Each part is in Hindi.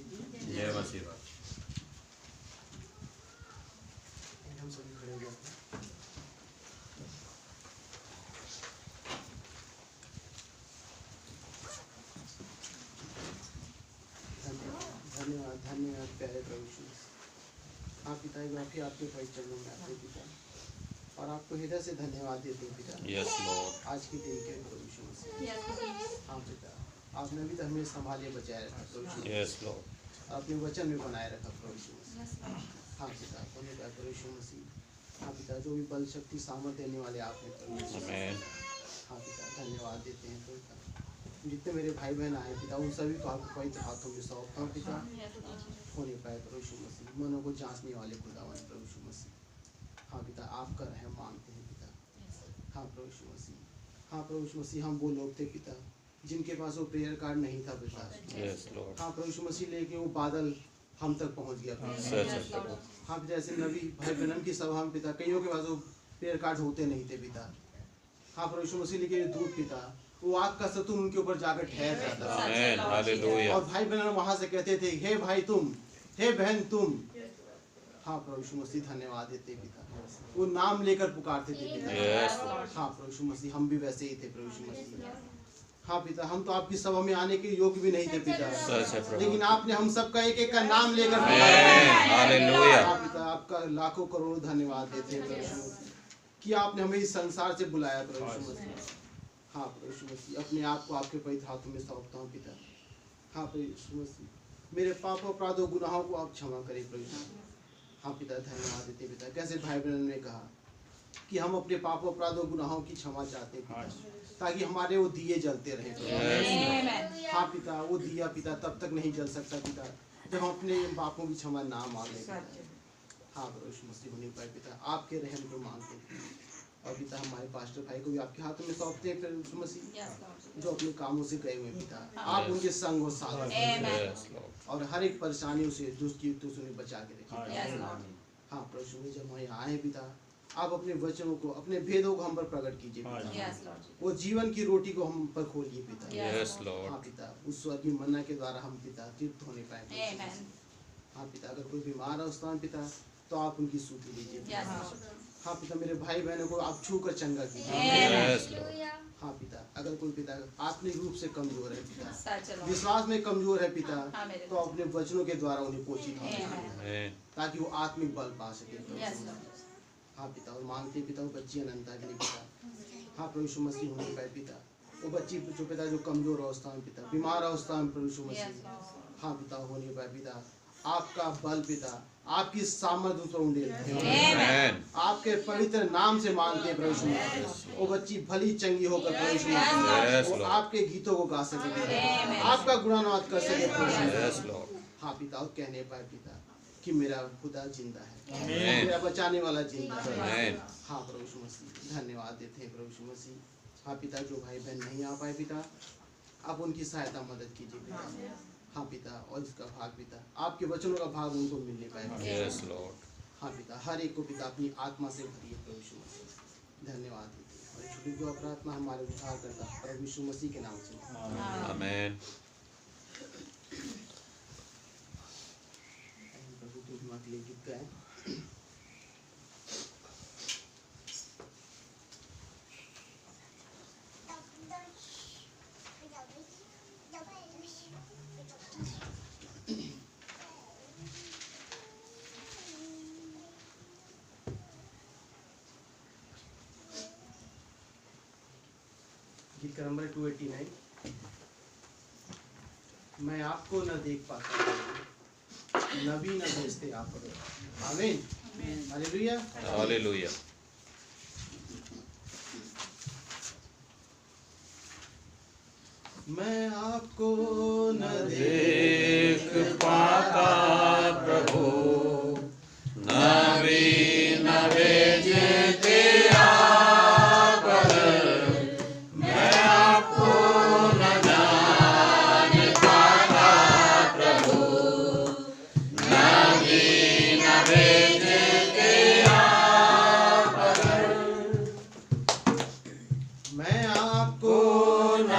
जय मसीह। हम सभी खड़े हो जाते हैं। धन्यवाद धन्यवाद प्यारे प्रभु यीशु। हाँ पिता, एक बार फिर आपके पवित्र चरणों में आते पिता, और आपको हृदय से धन्यवाद देते हैं पिता। Yes Lord. आज की दिन के प्रभु यीशु मसीह। हाँ पिता, आपने भी तो हमें संभाले बचाए रखा प्रभु यीशु। Yes Lord. अपने वचन में बनाए रखा प्रभु यीशु मसीह। हाँ पिता, धन्यवाद प्रभु यीशु मसीह। हाँ पिता, जो भी बल शक्ति सामर्थ देने वाले आपने प्रभु यीशु। आमीन। हाँ पिता, धन्यवाद देते हैं प्रभु पिता। जितने मेरे भाई बहन आए पिता, उन सभी को आपके पवित्र हाथों में सौंपता हूँ पिता। होने पाए प्रभु यीशु मसीह, मनों को जांचने वाले खुदावन प्रभु यीशु मसीह। हाँ पिता, आपका रहम मांगते हैं पिता। हाँ प्रभु यीशु मसीह। हाँ प्रभु यीशु मसीह, हम वो लोग थे पिता जिनके पास वो प्रेयर कार्ड नहीं था पिता। Yes Lord. हाँ प्रभु यीशु मसीह, लेकिन वो बादल हम तक पहुंच गया पिता। हाँ पिता, जैसे नबी भाई बहन की सभा में पिता, कईयों के पास वो प्रेयर कार्ड होते नहीं थे पिता। हाँ प्रभु यीशु मसीह, लेकिन दूध पिता, वो आग का सतून उनके ऊपर जाकर ठहर जाता था। आमीन। हालेलुया। और भाई बहन वहां से कहते थे, हे भाई तुम, हे बहन तुम। हाँ प्रभु यीशु मसीह, धन्यवाद देते पिता। वो नाम लेकर पुकारते थे पिता। यस। हाँ प्रभु यीशु मसीह, हम भी वैसे ही थे प्रभु यीशु मसीह। हाँ पिता, हम तो आपकी सभा में आने के योग्य भी नहीं थे पिता, लेकिन आपने हम सबका एक एक का नाम लेकर हालेलुया। हाँ पिता, आपका लाखों करोड़ों धन्यवाद देते हैं प्रभु यीशु मसीह कि आपने हमें इस संसार से बुलाया प्रभु यीशु मसीह। हाँ प्रभु यीशु मसीह, अपने आप को आपके पवित्र हाथों में सौंपता हूँ पिता। हाँ प्रभु यीशु मसीह, मेरे पाप अपराधों गुनाहों को आप क्षमा करें प्रभु यीशु। हाँ पिता, धन्यवाद देते पिता। कैसे भाई बहन ने कहा कि हम अपने पापों अपराधों गुनाहों की क्षमा चाहते हैं पिता, ताकि हमारे वो दिए जलते रहें। हाँ पिता, वो दिया पिता तब तक नहीं जल सकता पिता जब हम अपने पापों की क्षमा ना मांगे। हाँ प्रभु यीशु मसीह, होने पाए पिता, आपके रहम को मांगते हैं। और पिता, हमारे पास्टर भाई को भी आपके हाथों में सौंपते हैं प्रभु यीशु मसीह, जो अपने कामों से गए हुए पिता। आप उनके संग हो साथ, और हर एक परेशानियों से दुष्ट की युक्तों से उन्हें बचा के रखें। हाँ प्रभु यीशु मसीह, जब हम यहाँ आए पिता, आप अपने वचनों को, अपने भेदों को हम पर प्रकट कीजिए पिता। वो जीवन की रोटी को हम पर खोलिए पिता। हाँ पिता, उस स्वर्गीय मन्ना के द्वारा हम पिता तृप्त होने पाए। हाँ पिता, अगर कोई बीमार है उस समय पिता, तो आप उनकी सूखी लीजिए। हाँ पिता, मेरे भाई बहनों को आप छू कर चंगा कीजिए। हाँ पिता, अगर कोई पिता आत्मिक रूप से कमजोर है पिता, विश्वास में कमजोर है पिता, तो अपने वचनों के द्वारा उन्हें पोषित हो, ताकि वो आत्मिक बल पा सके। हाँ पिता, और मांगते पिता वो बच्ची अनंता के लिए पिता। हाँ प्रभु यीशु मसीह, होने पाए पिता, वो बच्ची जो पिता जो कमजोर अवस्था में पिता, बीमार अवस्था में प्रभु यीशु मसीह। हाँ पिता, होने पाए पिता, आपका बल पिता, आपकी सामर्थ उस पर उंडेल, आपके पवित्र नाम से मांगते हैं प्रभु यीशु मसीह। वो बच्ची भली चंगी होकर प्रभु यीशु मसीह वो आपके गीतों को गा सके, आपका गुणगान कर सके प्रभु यीशु। हाँ पिता, और कहने पाए पिता कि मेरा खुदा जिंदा है, मेरा बचाने वाला जिंदा है। हाँ प्रभु यीशु मसीह, धन्यवाद देते हैं प्रभु यीशु मसीह। हाँ पिता, जो भाई बहन नहीं आ पाए पिता, आप उनकी सहायता मदद कीजिए पिता। हाँ पिता, और इसका भाग पिता, आपके वचनों का भाग उनको मिलने पाए। हाँ पिता, हर एक को पिता अपनी आत्मा से भरिए प्रभु यीशु मसीह। धन्यवाद देते हैं, और छुट्टी जो प्रार्थना हमारे उद्धार करता प्रभु यीशु मसीह के नाम से, आमीन। प्रभु की महिमा के लिए गीत गाएं। गीत का नंबर 289। मैं आपको न देख पाता, नबी न भेजते आप पर। आमीन, हालेलुया, हालेलुया। मैं आपको न देख पाता प्रभु, नबी न भेजते आप पर। मैं आपको न जान पाता प्रभु, नबी न भेजते आप पर। मैं आपको न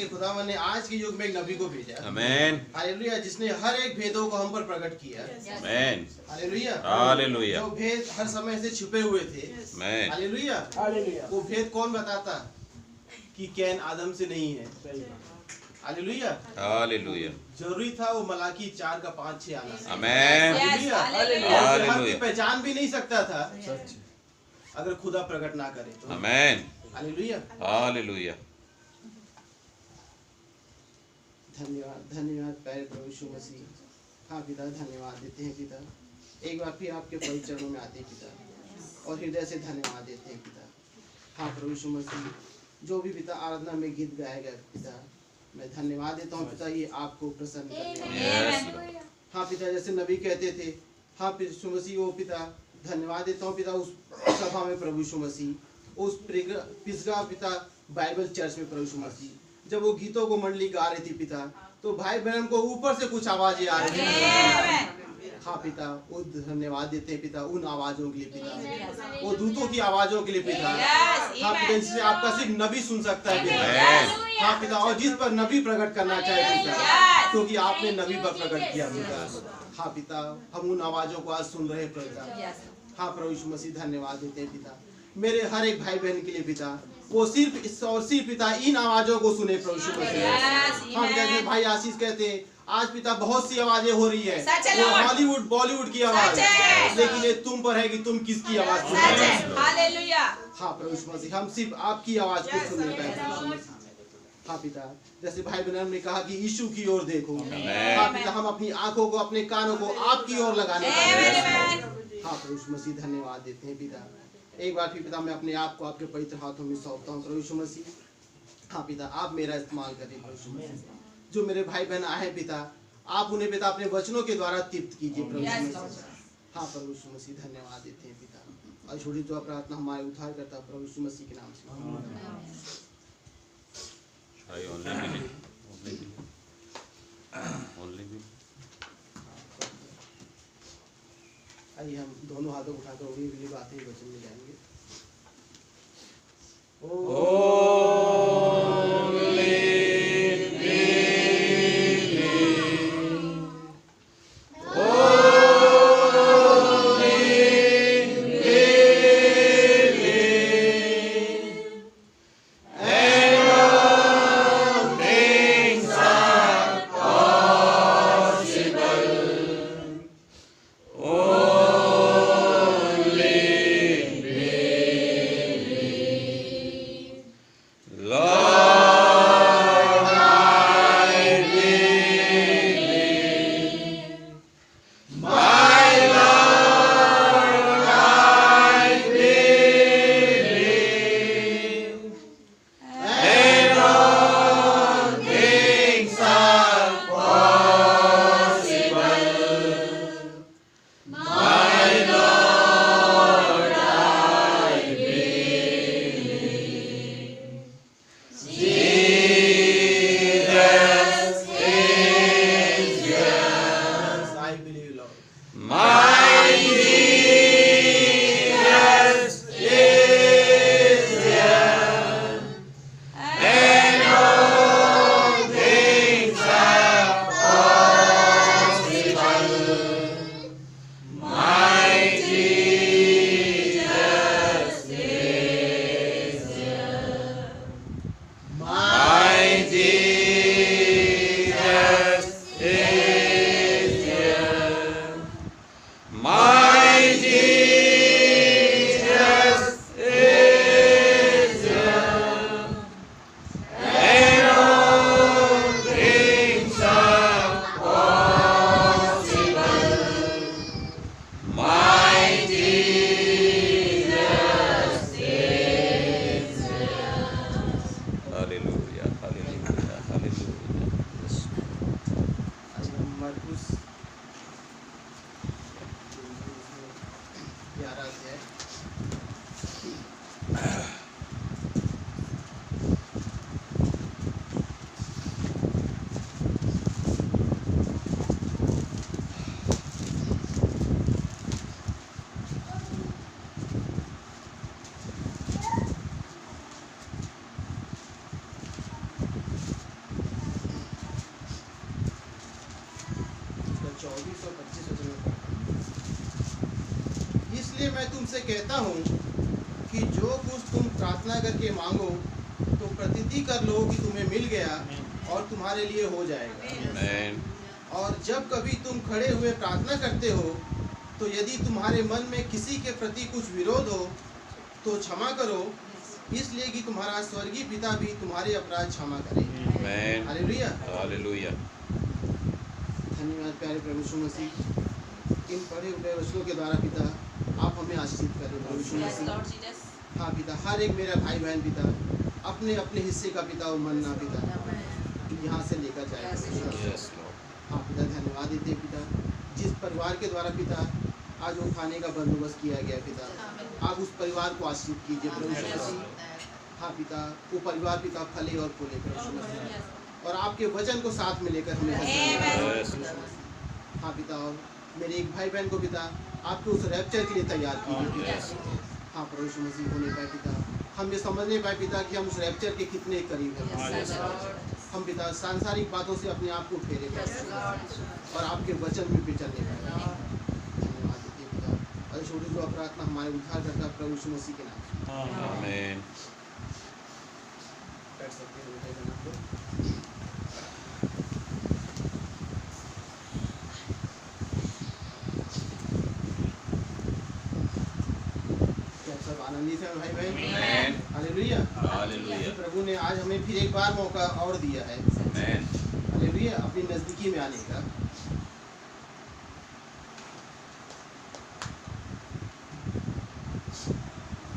कि खुदावन ने आज के युग में एक नबी को भेजा। आमेन, हालेलुया, जिसने हर एक भेदों को हम पर प्रकट किया। आमेन, हालेलुया, हालेलुया, जो भेद हर समय से छुपे हुए थे। आमेन, हालेलुया, वो भेद कौन बताता कि कैन आदम से नहीं है। हालेलुया, हालेलुया, जरूरी था वो मलाकी 4 का 5-6 आना। आमेन, हालेलुया, हालेलुया। हर कोई पहचान भी नहीं सकता था अगर खुदा प्रकट ना करे तो। आमेन, हालेलुया, हालेलुया। धन्यवाद, धन्यवाद प्यारे प्रभु यीशु मसीह। हाँ पिता, धन्यवाद देते हैं पिता, एक बार फिर आपके पवित्र चरणों में आते हैं पिता, और हृदय से धन्यवाद देते हैं पिता। हाँ प्रभु यीशु मसीह, जो भी पिता आराधना में गीत गाया गया पिता, मैं धन्यवाद देता हूँ पिता, ये आपको प्रसन्न करने। हाँ पिता, जैसे नबी कहते थे, हाँ यीशु मसीह, वो पिता धन्यवाद देता हूँ पिता, उस सभा में प्रभु यीशु मसीह, उस पिसगा पिता बाइबल चर्च में प्रभु यीशु मसीह, जब वो गीतों को मंडली गा रही थी पिता, तो भाई बहन को ऊपर से कुछ आवाजें आ रही थी। हाँ पिता, वो धन्यवाद देते हैं पिता उन आवाजों के लिए पिता, वो दूतों की आवाजों के लिए पिता। हाँ पिता, जिससे आपका सिर्फ नबी सुन सकता है पिता। हाँ पिता, और जिस पर नबी प्रकट करना चाहे पिता, क्योंकि आपने नबी पर प्रकट किया पिता। हाँ पिता, हम उन आवाजों को आज सुन रहे पिता। हाँ प्रभु यीशु मसीह, धन्यवाद देते हैं पिता, मेरे हर एक भाई बहन के लिए पिता, वो सिर्फ और सिर्फ पिता इन आवाजों को सुने प्रभु यीशु मसीह। हम कहते भाई आशीष कहते हैं, आज पिता बहुत सी आवाजें हो रही है, वो हॉलीवुड बॉलीवुड की आवाज, लेकिन ये तुम पर है कि तुम किसकी आवाज सुन रहे हो। हालेलुया। हाँ प्रभु यीशु मसीह, हम सिर्फ आपकी आवाज को सुनने पाए। हाँ पिता, जैसे भाई बहन ने कहा कि यीशु की ओर देखो। हाँ पिता, हम अपनी आंखों को, अपने कानों को आपकी ओर लगाने का। हाँ प्रभु यीशु मसीह, धन्यवाद देते हैं पिता। एक बार फिर पिता, मैं अपने आप को आपके पवित्र हाथों में सौंपता हूँ प्रभु यीशु मसीह। हाँ पिता, आप मेरा इस्तेमाल करें प्रभु यीशु मसीह। जो मेरे भाई बहन आए पिता, आप उन्हें पिता अपने वचनों के द्वारा तृप्त कीजिए प्रभु यीशु मसीह। हाँ प्रभु यीशु मसीह, धन्यवाद देते हैं पिता, और छोटी दुआ प्रार्थना हमारे उद्धार करता प्रभु यीशु मसीह के नाम से। आइए हम दोनों हाथों को उठाकर उन्हीं के लिए बातें वचन में जाएंगे। इसलिए मैं तुमसे कहता हूँ कि जो कुछ तुम प्रार्थना करके मांगो तो प्रतीति कर लो कि तुम्हें मिल गया और तुम्हारे लिए हो जाएगा। आमीन। और जब कभी तुम खड़े हुए प्रार्थना करते हो तो यदि तुम्हारे मन में किसी के प्रति कुछ विरोध हो तो क्षमा करो, इसलिए कि तुम्हारा स्वर्गीय पिता भी तुम्हारे अपराध क्षमा करे। आमीन। हालेलुया। हालेलुया। धन्यवाद प्यारे प्रभु यीशु मसीह, इन पढ़े हुए वचनों के द्वारा पिता आप हमें आशीषित करें प्रभु यीशु मसीह। हाँ पिता, हर एक मेरा भाई बहन पिता अपने अपने हिस्से का पिता और मन्ना पिता यहाँ से लेकर जाए। Yes Lord. हाँ पिता, धन्यवाद देते पिता, जिस परिवार के द्वारा पिता आज वो खाने का बंदोबस्त किया गया पिता, आप उस परिवार को आशीषित कीजिए प्रभु यीशु मसीह। हाँ पिता, वो परिवार पिता फले और फूले प्रभु यीशु मसीह, और आपके वचन को साथ में लेकर हमें Yes. हाँ पिता, और मेरे एक भाई बहन को पिता आपके उस रैप्चर के लिए तैयार कीजिए। Yes. हाँ प्रभु यीशु मसीह, होने पाए पिता हम ये समझने पाए पिता कि हम उस रैप्चर के कितने करीब हैं। Yes. हम पिता सांसारिक बातों से अपने आप को फेरे और आपके वचन में भी चलने पाए। धन्यवाद देते पिता, और छोटी जो प्रार्थना हमारे उद्धार करता प्रभु यीशु मसीह के नाम। आमीन। बैठ सकते हैं भाई बहन को। क्या सब आनंदित हैं भाई बहन? आमीन। हालेलुया। हालेलुया। प्रभु ने आज हमें फिर एक बार मौका और दिया है, आमीन। हालेलुया, अपनी नजदीकी में आने का।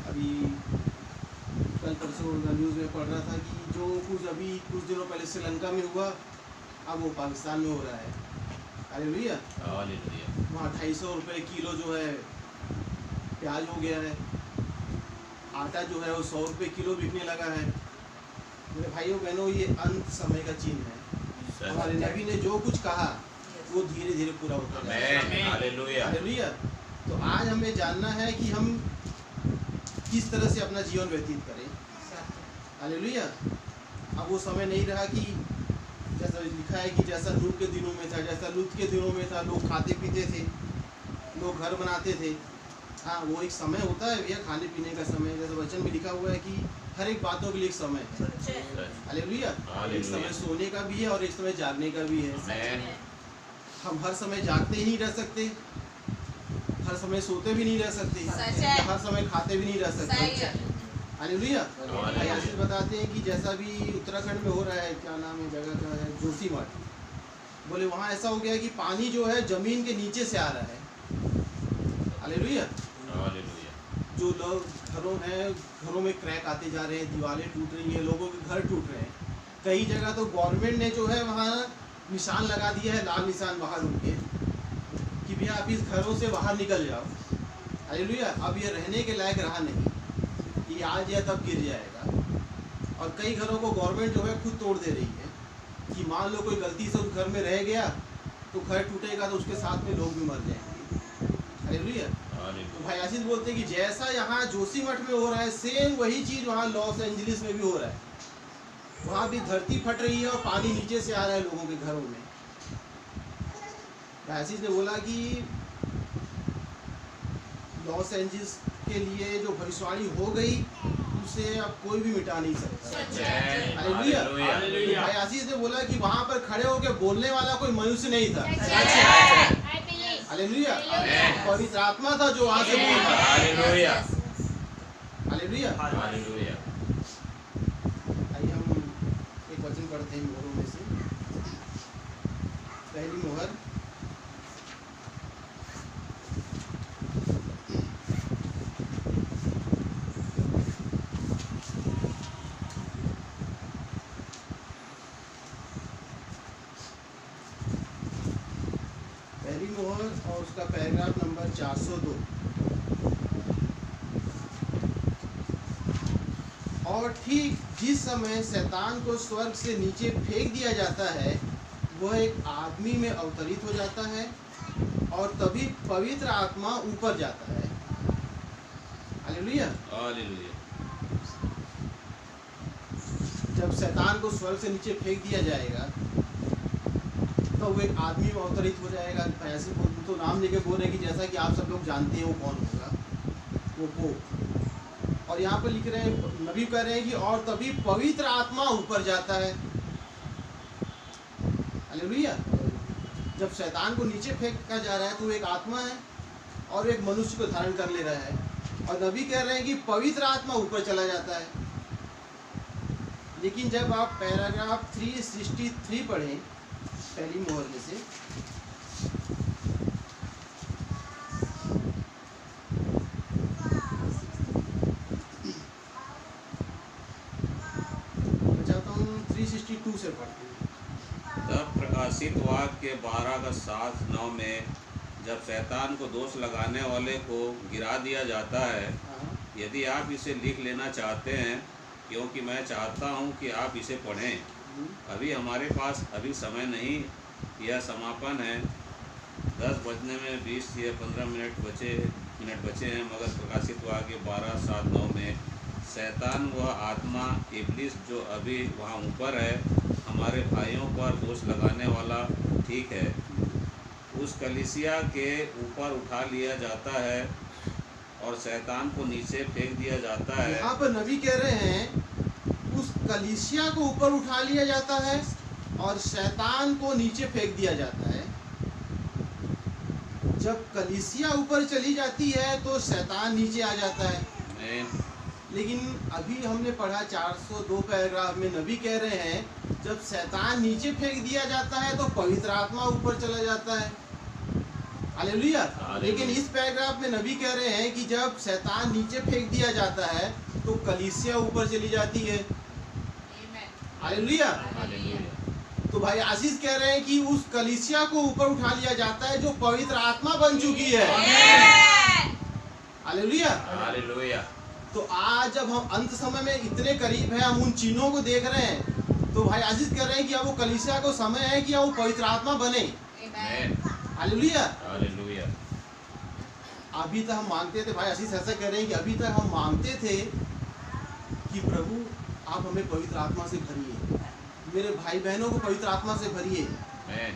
अभी कल परसों न्यूज़ में पढ़ रहा था कि जो कुछ दिनों पहले श्रीलंका में हुआ अब वो पाकिस्तान में हो रहा है। हालेलुया। हालेलुया। वहाँ 250 रुपये किलो जो है प्याज हो गया है, आटा जो है वो 100 रुपये किलो बिकने लगा है। मेरे भाइयों बहनों, ये अंत समय का चिन्ह है। हमारे नबी ने जो कुछ कहा वो धीरे धीरे पूरा होता है। आमीन। हालेलुया। हालेलुया। तो आज हमें जानना है कि हम किस तरह से अपना जीवन व्यतीत करें। हालेलुया। अब वो समय नहीं रहा कि जैसा लिखा है कि जैसा नूह के दिनों में था, जैसा लूत के दिनों में था, लोग खाते पीते थे, लोग घर बनाते थे। हाँ, वो एक समय होता है भैया, खाने पीने का समय, जैसे वचन में लिखा हुआ है कि हर एक बातों के लिए एक समय है। हालेलुया। एक समय सोने का भी है और एक समय जागने का भी है। आमीन। हम हर समय जागते ही नहीं रह सकते, हर समय सोते भी नहीं रह सकते, हर समय खाते भी नहीं रह सकते। हालेलुया। भाई आशीष बताते हैं कि जैसा भी उत्तराखंड में हो रहा है, क्या नाम है जगह का है, जोशीमठ, बोले वहाँ ऐसा हो गया कि पानी जो है जमीन के नीचे से आ रहा है। हालेलुया। हालेलुया। जो लोग घरों में क्रैक आते जा रहे हैं, दीवारें टूट रही हैं, लोगों के घर टूट रहे हैं। कई जगह तो गवर्नमेंट ने जो है वहाँ निशान लगा दिया है, लाल निशान बाहर उनके, कि भैया आप इस घरों से बाहर निकल जाओ। हालेलुया। अब ये रहने के लायक रहा नहीं, ये आज या तब गिर जाएगा। और कई घरों को गवर्नमेंट जो है खुद तोड़ दे रही है कि मान लो कोई गलती से उस घर में रह गया तो घर टूटेगा तो उसके साथ में लोग भी मर जाएंगे। हालेलुया। तो भाई आशीष बोलते हैं कि जैसा यहाँ जोशीमठ में हो रहा है, सेम वही चीज़ वहाँ लॉस एंजलिस में भी हो रहा है। वहाँ भी धरती फट रही है और पानी नीचे से आ रहा है लोगों के घरों में। भाई आशीष ने बोला कि लॉस एंजलिस के लिए जो भविष्यवाणी हो गई उसे अब कोई भी मिटा नहीं सकता। हालेलुया। भाई आशीष ने बोला कि वहाँ पर खड़े होकर बोलने वाला कोई मनुष्य नहीं था। हालेलुया। पवित्र आत्मा था जो वहाँ से बोल रहा। हालेलुया। हालेलुया। हालेलुया। आइए हम एक वचन पढ़ते हैं मोहरों में से। पहली मोहर और उसका पैराग्राफ नंबर 402। और ठीक जिस समय शैतान को स्वर्ग से नीचे फेंक दिया जाता है, वह एक आदमी में अवतरित हो जाता है और तभी पवित्र आत्मा ऊपर जाता है। हालेलुया। हालेलुया। जब शैतान को स्वर्ग से नीचे फेंक दिया जाएगा तो वो एक आदमी में अवतरित हो जाएगा। ऐसे तो नाम लेके बोल रहे हैं कि जैसा कि आप सब लोग जानते हैं वो कौन होगा। वो पोप। और यहाँ पर लिख रहे हैं, नबी कह रहे हैं कि और तभी पवित्र आत्मा ऊपर जाता है। हालेलुया। जब शैतान को नीचे फेंका जा रहा है तो एक आत्मा है और एक मनुष्य को धारण कर ले रहा है, और नबी कह रहे हैं कि पवित्र आत्मा ऊपर चला जाता है। लेकिन जब आप पैराग्राफ 363 पढ़ें पहली मोहर में से, मैं चाहता हूँ 362 से पढ़ते हैं। तब प्रकाशित वाक्य के 12:7-9 में जब शैतान को दोष लगाने वाले को गिरा दिया जाता है, यदि आप इसे लिख लेना चाहते हैं, क्योंकि मैं चाहता हूं कि आप इसे पढ़ें। अभी हमारे पास अभी समय नहीं, यह समापन है। 10 बजने में 20 या 15 मिनट बचे हैं। मगर प्रकाशित वाक्य 12:7-9 में शैतान व आत्मा इब्लिस जो अभी वहाँ ऊपर है, हमारे भाइयों पर दोष लगाने वाला, ठीक है, उस कलीसिया के ऊपर उठा लिया जाता है और शैतान को नीचे फेंक दिया जाता है। यहाँ पर नबी कह रहे हैं उस कलीसिया को ऊपर उठा लिया जाता है और शैतान को नीचे फेंक दिया जाता है। जब कलीसिया ऊपर चली जाती है तो शैतान नीचे आ जाता है। लेकिन अभी हमने पढ़ा 402 पैराग्राफ में नबी कह रहे हैं जब शैतान नीचे फेंक दिया जाता है तो पवित्र आत्मा ऊपर चला जाता है। हालेलुया। लेकिन इस पैराग्राफ में नबी कह रहे हैं कि जब शैतान नीचे फेंक दिया जाता है तो कलीसिया ऊपर चली जाती है। हालेलुया। तो भाई आशीष कह रहे हैं कि उस कलीसिया को ऊपर उठा लिया जाता है जो पवित्र आत्मा बन चुकी है। हालेलुया। हालेलुया। तो आज जब हम अंत समय में इतने करीब हैं, हम उन चिन्हों को देख रहे हैं, तो भाई आशीष कह रहे हैं कि अब वो कलीसिया को समय है कि वो पवित्र आत्मा बने। हालेलुया। हालेलुया। अभी तक हम मांगते थे, भाई आशीष ऐसा कह रहे हैं कि अभी तक हम मांगते थे कि प्रभु आप हमें पवित्र आत्मा से भरिए, मेरे भाई बहनों को पवित्र आत्मा से भरिए।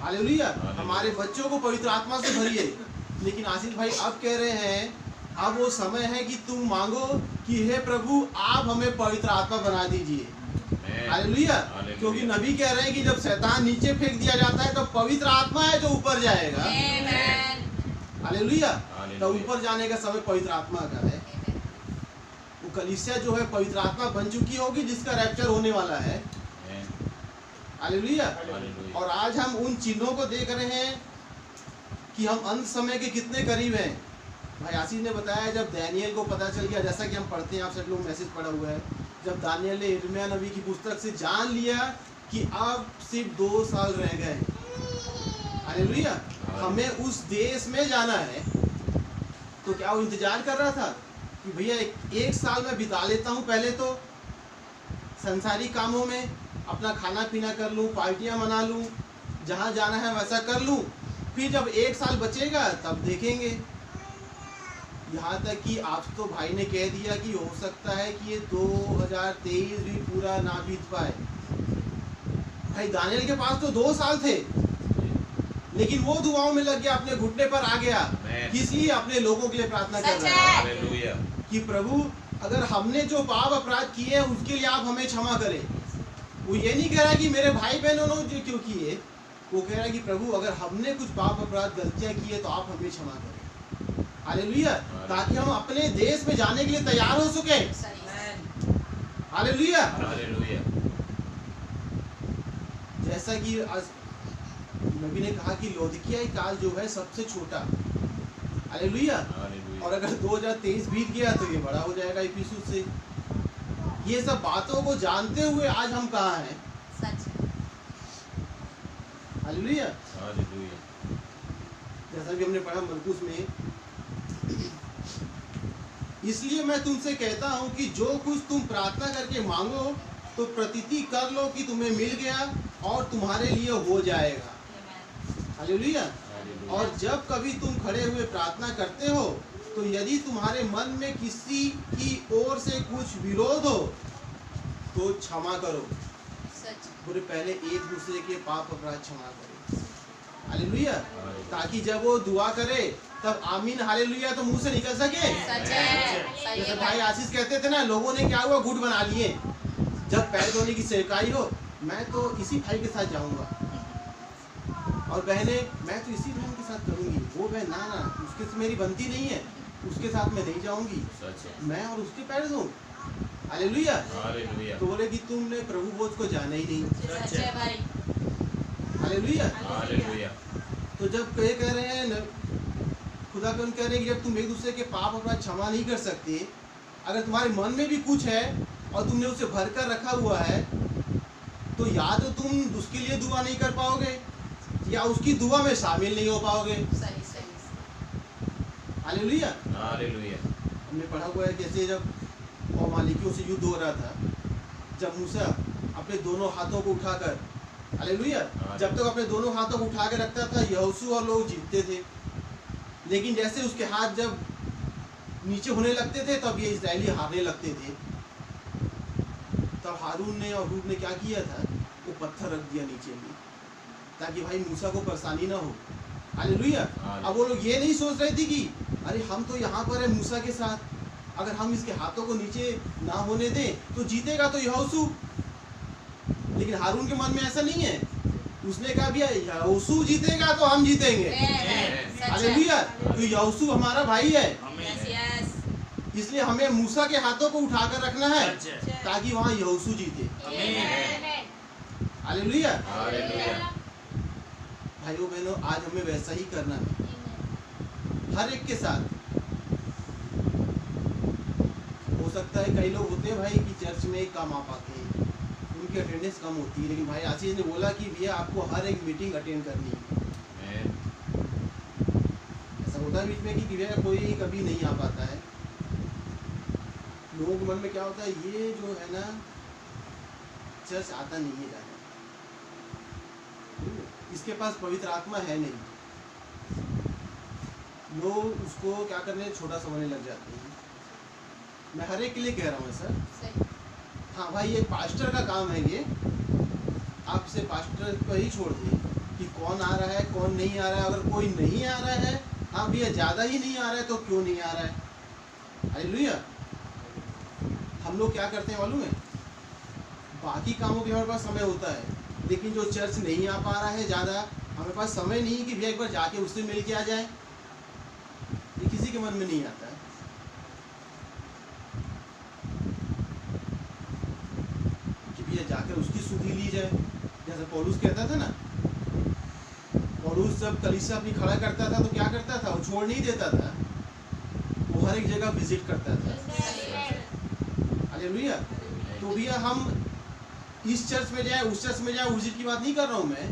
हालेलुया। हमारे बच्चों को पवित्र आत्मा से भरिए। लेकिन आशीष भाई अब कह रहे हैं अब वो समय है कि तुम मांगो कि हे प्रभु आप हमें पवित्र आत्मा बना दीजिए। हालेलुया। क्योंकि नबी कह रहे हैं कि जब शैतान नीचे फेंक दिया जाता है तो पवित्र आत्मा है जो ऊपर जाएगा। हालेलुया। तो ऊपर जाने का समय पवित्र आत्मा का है। वो कलीसिया जो है पवित्र आत्मा बन चुकी होगी जिसका रैप्चर होने वाला है। हालेलुया। और आज हम उन चिन्हों को देख रहे हैं कि हम अंत समय के कितने करीब हैं। भाई आशीष ने बताया जब दानियल को पता चल गया, जैसा कि हम पढ़ते हैं, आप सब लोग मैसेज पढ़ा हुआ है, जब दानियल ने यिर्मयाह नबी की पुस्तक से जान लिया कि अब सिर्फ 2 साल रह गए। हालेलुया। हमें उस देश में जाना है, तो क्या वो इंतजार कर रहा था कि भैया एक साल में बिता लेता हूँ, पहले तो संसारी कामों में अपना खाना पीना कर लूँ, पार्टियाँ मना लूँ, जहाँ जाना है वैसा कर लूँ, फिर जब 1 साल बचेगा तब देखेंगे। यहाँ तक कि आज तो भाई ने कह दिया कि हो सकता है कि ये 2023 भी पूरा ना बीत पाए। भाई दानियल के पास तो 2 साल थे, लेकिन वो दुआओं में लग गया, अपने घुटने पर आ गया, इसलिए अपने लोगों के लिए प्रार्थना कर रहा है। हालेलुया। कि प्रभु अगर हमने जो पाप अपराध किए हैं उसके लिए आप हमें क्षमा करें। वो ये नहीं कह रहा कि मेरे भाई बहनों ने जो क्यों किए, वो कह रहा है कि प्रभु अगर हमने कुछ पाप अपराध गलतियां की है तो आप हमें क्षमा करें। हालेलुया। ताकि हम अपने देश में जाने के लिए तैयार हो सके। हालेलुया। हालेलुया। जैसा कि नबी ने कहा कि लौदीकिया काल जो है सबसे छोटा। हालेलुया। और अगर 2023 बीत गया तो ये बड़ा हो जाएगा इफिसुस से। ये सब बातों को जानते हुए आज हम कहाँ हैं? हालेलुया। हालेलुया। जैसा कि हमने पढ़ा मरकुस में, इसलिए मैं तुमसे कहता हूं कि जो कुछ तुम प्रार्थना करके मांगो तो प्रतीति कर लो कि तुम्हें मिल गया और तुम्हारे लिए हो जाएगा। हालेलुया। और जब कभी तुम खड़े हुए प्रार्थना करते हो तो यदि तुम्हारे मन में किसी की ओर से कुछ विरोध हो तो क्षमा करो। पूरे पहले एक दूसरे के पाप अपराध क्षमा करो। हालेलुया। ताकि जब वो दुआ करे तब आमीन हालेलुया तो मुंह से निकल सके। सच है, सही जैसे है भाई भाई। आशीष कहते थे ना, लोगों ने क्या हुआ, गुट बना लिए। जब पैर धोने की सेवकाई हो, मैं तो इसी भाई के साथ जाऊंगा, और बहने मैं तो इसी बहन के साथ करूंगी। वो बहन ना ना, उसके से मेरी बनती नहीं है, उसके साथ मैं नहीं जाऊंगी, सच है। मैं और उसके पैर धोऊं। हालेलुया। हालेलुया। तो बोले कि तुमने प्रभु बोध को जाना ही नहीं। सच है भाई। हालेलुया। हालेलुया। तो जब ये कह रहे हैं न, खुदा के उन कह रहे हैं कि जब तुम एक दूसरे के पाप अपराध क्षमा नहीं कर सकते, अगर तुम्हारे मन में भी कुछ है और तुमने उसे भर कर रखा हुआ है, तो या तो तुम उसके लिए दुआ नहीं कर पाओगे या उसकी दुआ में शामिल नहीं हो पाओगे। सही सही। हालेलुया। हालेलुया। हमने पढ़ा हुआ है कैसे जब मालिकियों से युद्ध हो रहा था, जब मूसा अपने दोनों हाथों को उठाकर, हालेलुया, जब तक अपने दोनों हाथों को उठा के रखता था, यहोशू और लोग जीतते थे। लेकिन जैसे उसके हाथ जब नीचे होने लगते थे, तब ये इजरायली हारने लगते थे। तब हारून ने और हूर ने क्या किया था, वो पत्थर रख दिया नीचे में, ताकि भाई मूसा को परेशानी ना हो। हालेलुया। अब वो लोग ये नहीं सोच रहे थे कि अरे हम तो यहाँ पर है मूसा के साथ, अगर हम इसके हाथों को नीचे ना होने दें तो जीतेगा तो यहोशू। लेकिन हारून के मन में ऐसा नहीं है, उसने कहा भैया यहोशू जीतेगा तो हम जीतेंगे। हालेलुया। तो यहोशू हमारा भाई है, इसलिए हमें मूसा के हाथों को उठाकर रखना है ताकि वहाँ यहोशू जीते। हालेलुया। हालेलुया। भाइयों बहनों, आज हमें वैसा ही करना है हर एक के साथ। हो सकता है कई लोग होते हैं भाई कि चर्च में कम आ पाते हैं, उनकी अटेंडेंस कम होती है, लेकिन भाई आशीष ने बोला कि भैया आपको हर एक मीटिंग अटेंड करनी है। ऐसा होता है बीच में कि भैया कोई कभी नहीं आ पाता है। लोगों के मन में क्या होता है, ये जो है ना चर्च आता नहीं है ज़्यादा, इसके पास पवित्र आत्मा है नहीं। लोग उसको क्या करने, छोटा समझने लग जाते हैं। मैं हर एक के लिए कह रहा हूँ सर। हाँ भाई, ये पास्टर का काम है, ये आपसे पास्टर को ही छोड़ दें कि कौन आ रहा है कौन नहीं आ रहा है। अगर कोई नहीं आ रहा है, हाँ भैया ज़्यादा ही नहीं आ रहा है तो क्यों नहीं आ रहा है। हालेलुया। हम लोग क्या करते हैं मालूम है, बाकी कामों के हमारे पास समय होता है, लेकिन जो चर्च नहीं आ पा रहा है ज़्यादा, हमारे पास समय नहीं कि भैया एक बार जाके उससे मिल के आ जाए, ये किसी के मन में नहीं आता है। कि भैया जाकर उसकी सुधि ली जाए। जैसे पौलुस कहता था ना, पौलुस जब कलीसिया अपनी खड़ा करता था तो क्या करता था, वो छोड़ नहीं देता था, वो हर एक जगह विजिट करता था। हालेलुया। तो भैया हम इस चर्च में जाए उस चर्च में जाए, विजिट की बात नहीं कर रहा हूँ मैं।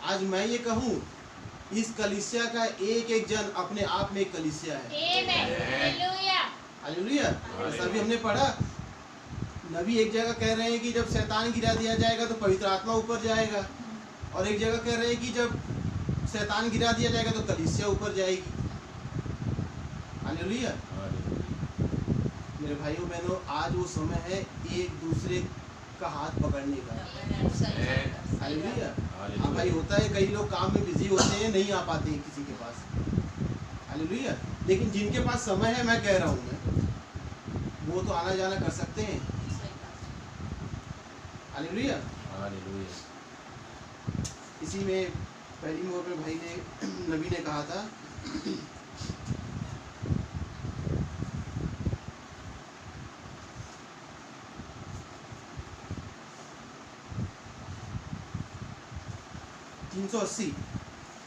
आज मैं ये कहूँ, इस कलीसिया का एक एक जन अपने आप में एक कलीसिया है। हालेलुया। जैसा भी हमने पढ़ा, नबी एक जगह कह रहे हैं कि जब शैतान गिरा दिया जाएगा तो पवित्र आत्मा ऊपर जाएगा, और एक जगह कह रहे हैं कि जब शैतान गिरा दिया जाएगा तो कलीसिया ऊपर जाएगी। हालेलुया। मेरे भाइयों बहनों, आज वो समय है एक दूसरे का हाथ पकड़ने का। हालेलुया। हाँ भाई, होता है कई लोग काम में बिजी होते हैं, नहीं आ पाते हैं किसी के पास। हालेलुया। लेकिन जिनके पास समय है, मैं कह रहा हूँ मैं, वो तो आना जाना कर सकते हैं। हालेलुया। इसी में पहली मोहर में भाई ने, नबी ने कहा था,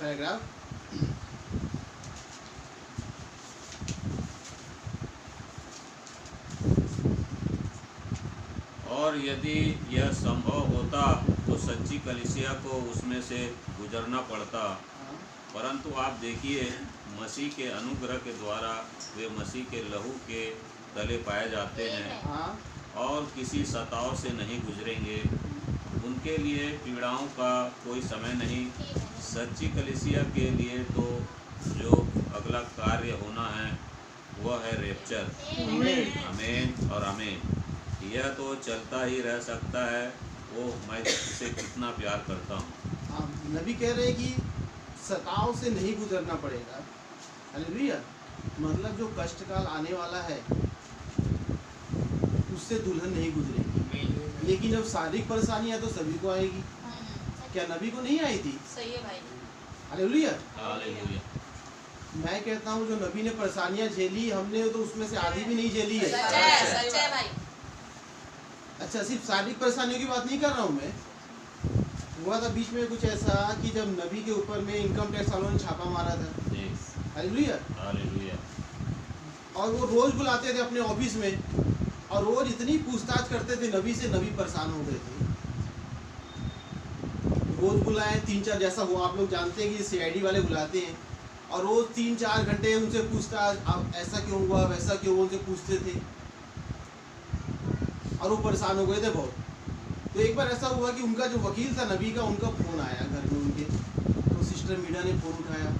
पैराग्राफ, और यदि यह संभव होता तो सच्ची कलीसिया को उसमें से गुजरना पड़ता, परंतु आप देखिए मसीह के अनुग्रह के द्वारा वे मसीह के लहू के तले पाए जाते हैं और किसी सताव से नहीं गुजरेंगे। उनके लिए पीड़ाओं का कोई समय नहीं। सच्ची कलीसिया के लिए तो जो अगला कार्य होना है वह है रेप्चर। आमीन और आमीन। यह तो चलता ही रह सकता है। वो मैं इसे कितना प्यार करता हूँ। नबी कह रहे हैं कि सताव से नहीं गुजरना पड़ेगा, हालेलुया। मतलब जो कष्ट काल आने वाला है उससे दुल्हन नहीं गुजरेगी, लेकिन अब शारीरिक परेशानियां तो सभी को आएगी। क्या नबी को नहीं आई थी? सही है भाई। हालेलुया। हालेलुया। मैं कहता हूँ जो नबी ने परेशानियां झेली, हमने तो उसमें से आधी भी नहीं झेली है। सच है भाई। अच्छा, सिर्फ शारीरिक परेशानियों की बात नहीं कर रहा हूँ मैं। हुआ था बीच में कुछ ऐसा कि जब नबी के ऊपर में इनकम टैक्स वालों ने छापा मारा था। हालेलुया। हालेलुया। और वो रोज बुलाते थे अपने ऑफिस में, और रोज इतनी पूछताछ करते थे नबी से, नबी परेशान हो गए थे। रोज बुलाए 3-4, जैसा वो आप लोग जानते हैं कि CID वाले बुलाते हैं, और रोज 3-4 घंटे उनसे पूछताछ, अब ऐसा क्यों हुआ, वैसा क्यों, उनसे पूछते थे, और वो परेशान हो गए थे बहुत। तो एक बार ऐसा हुआ कि उनका जो वकील था नबी का, उनका फ़ोन आया घर में उनके। तो सिस्टर मीडा ने फ़ोन उठाया,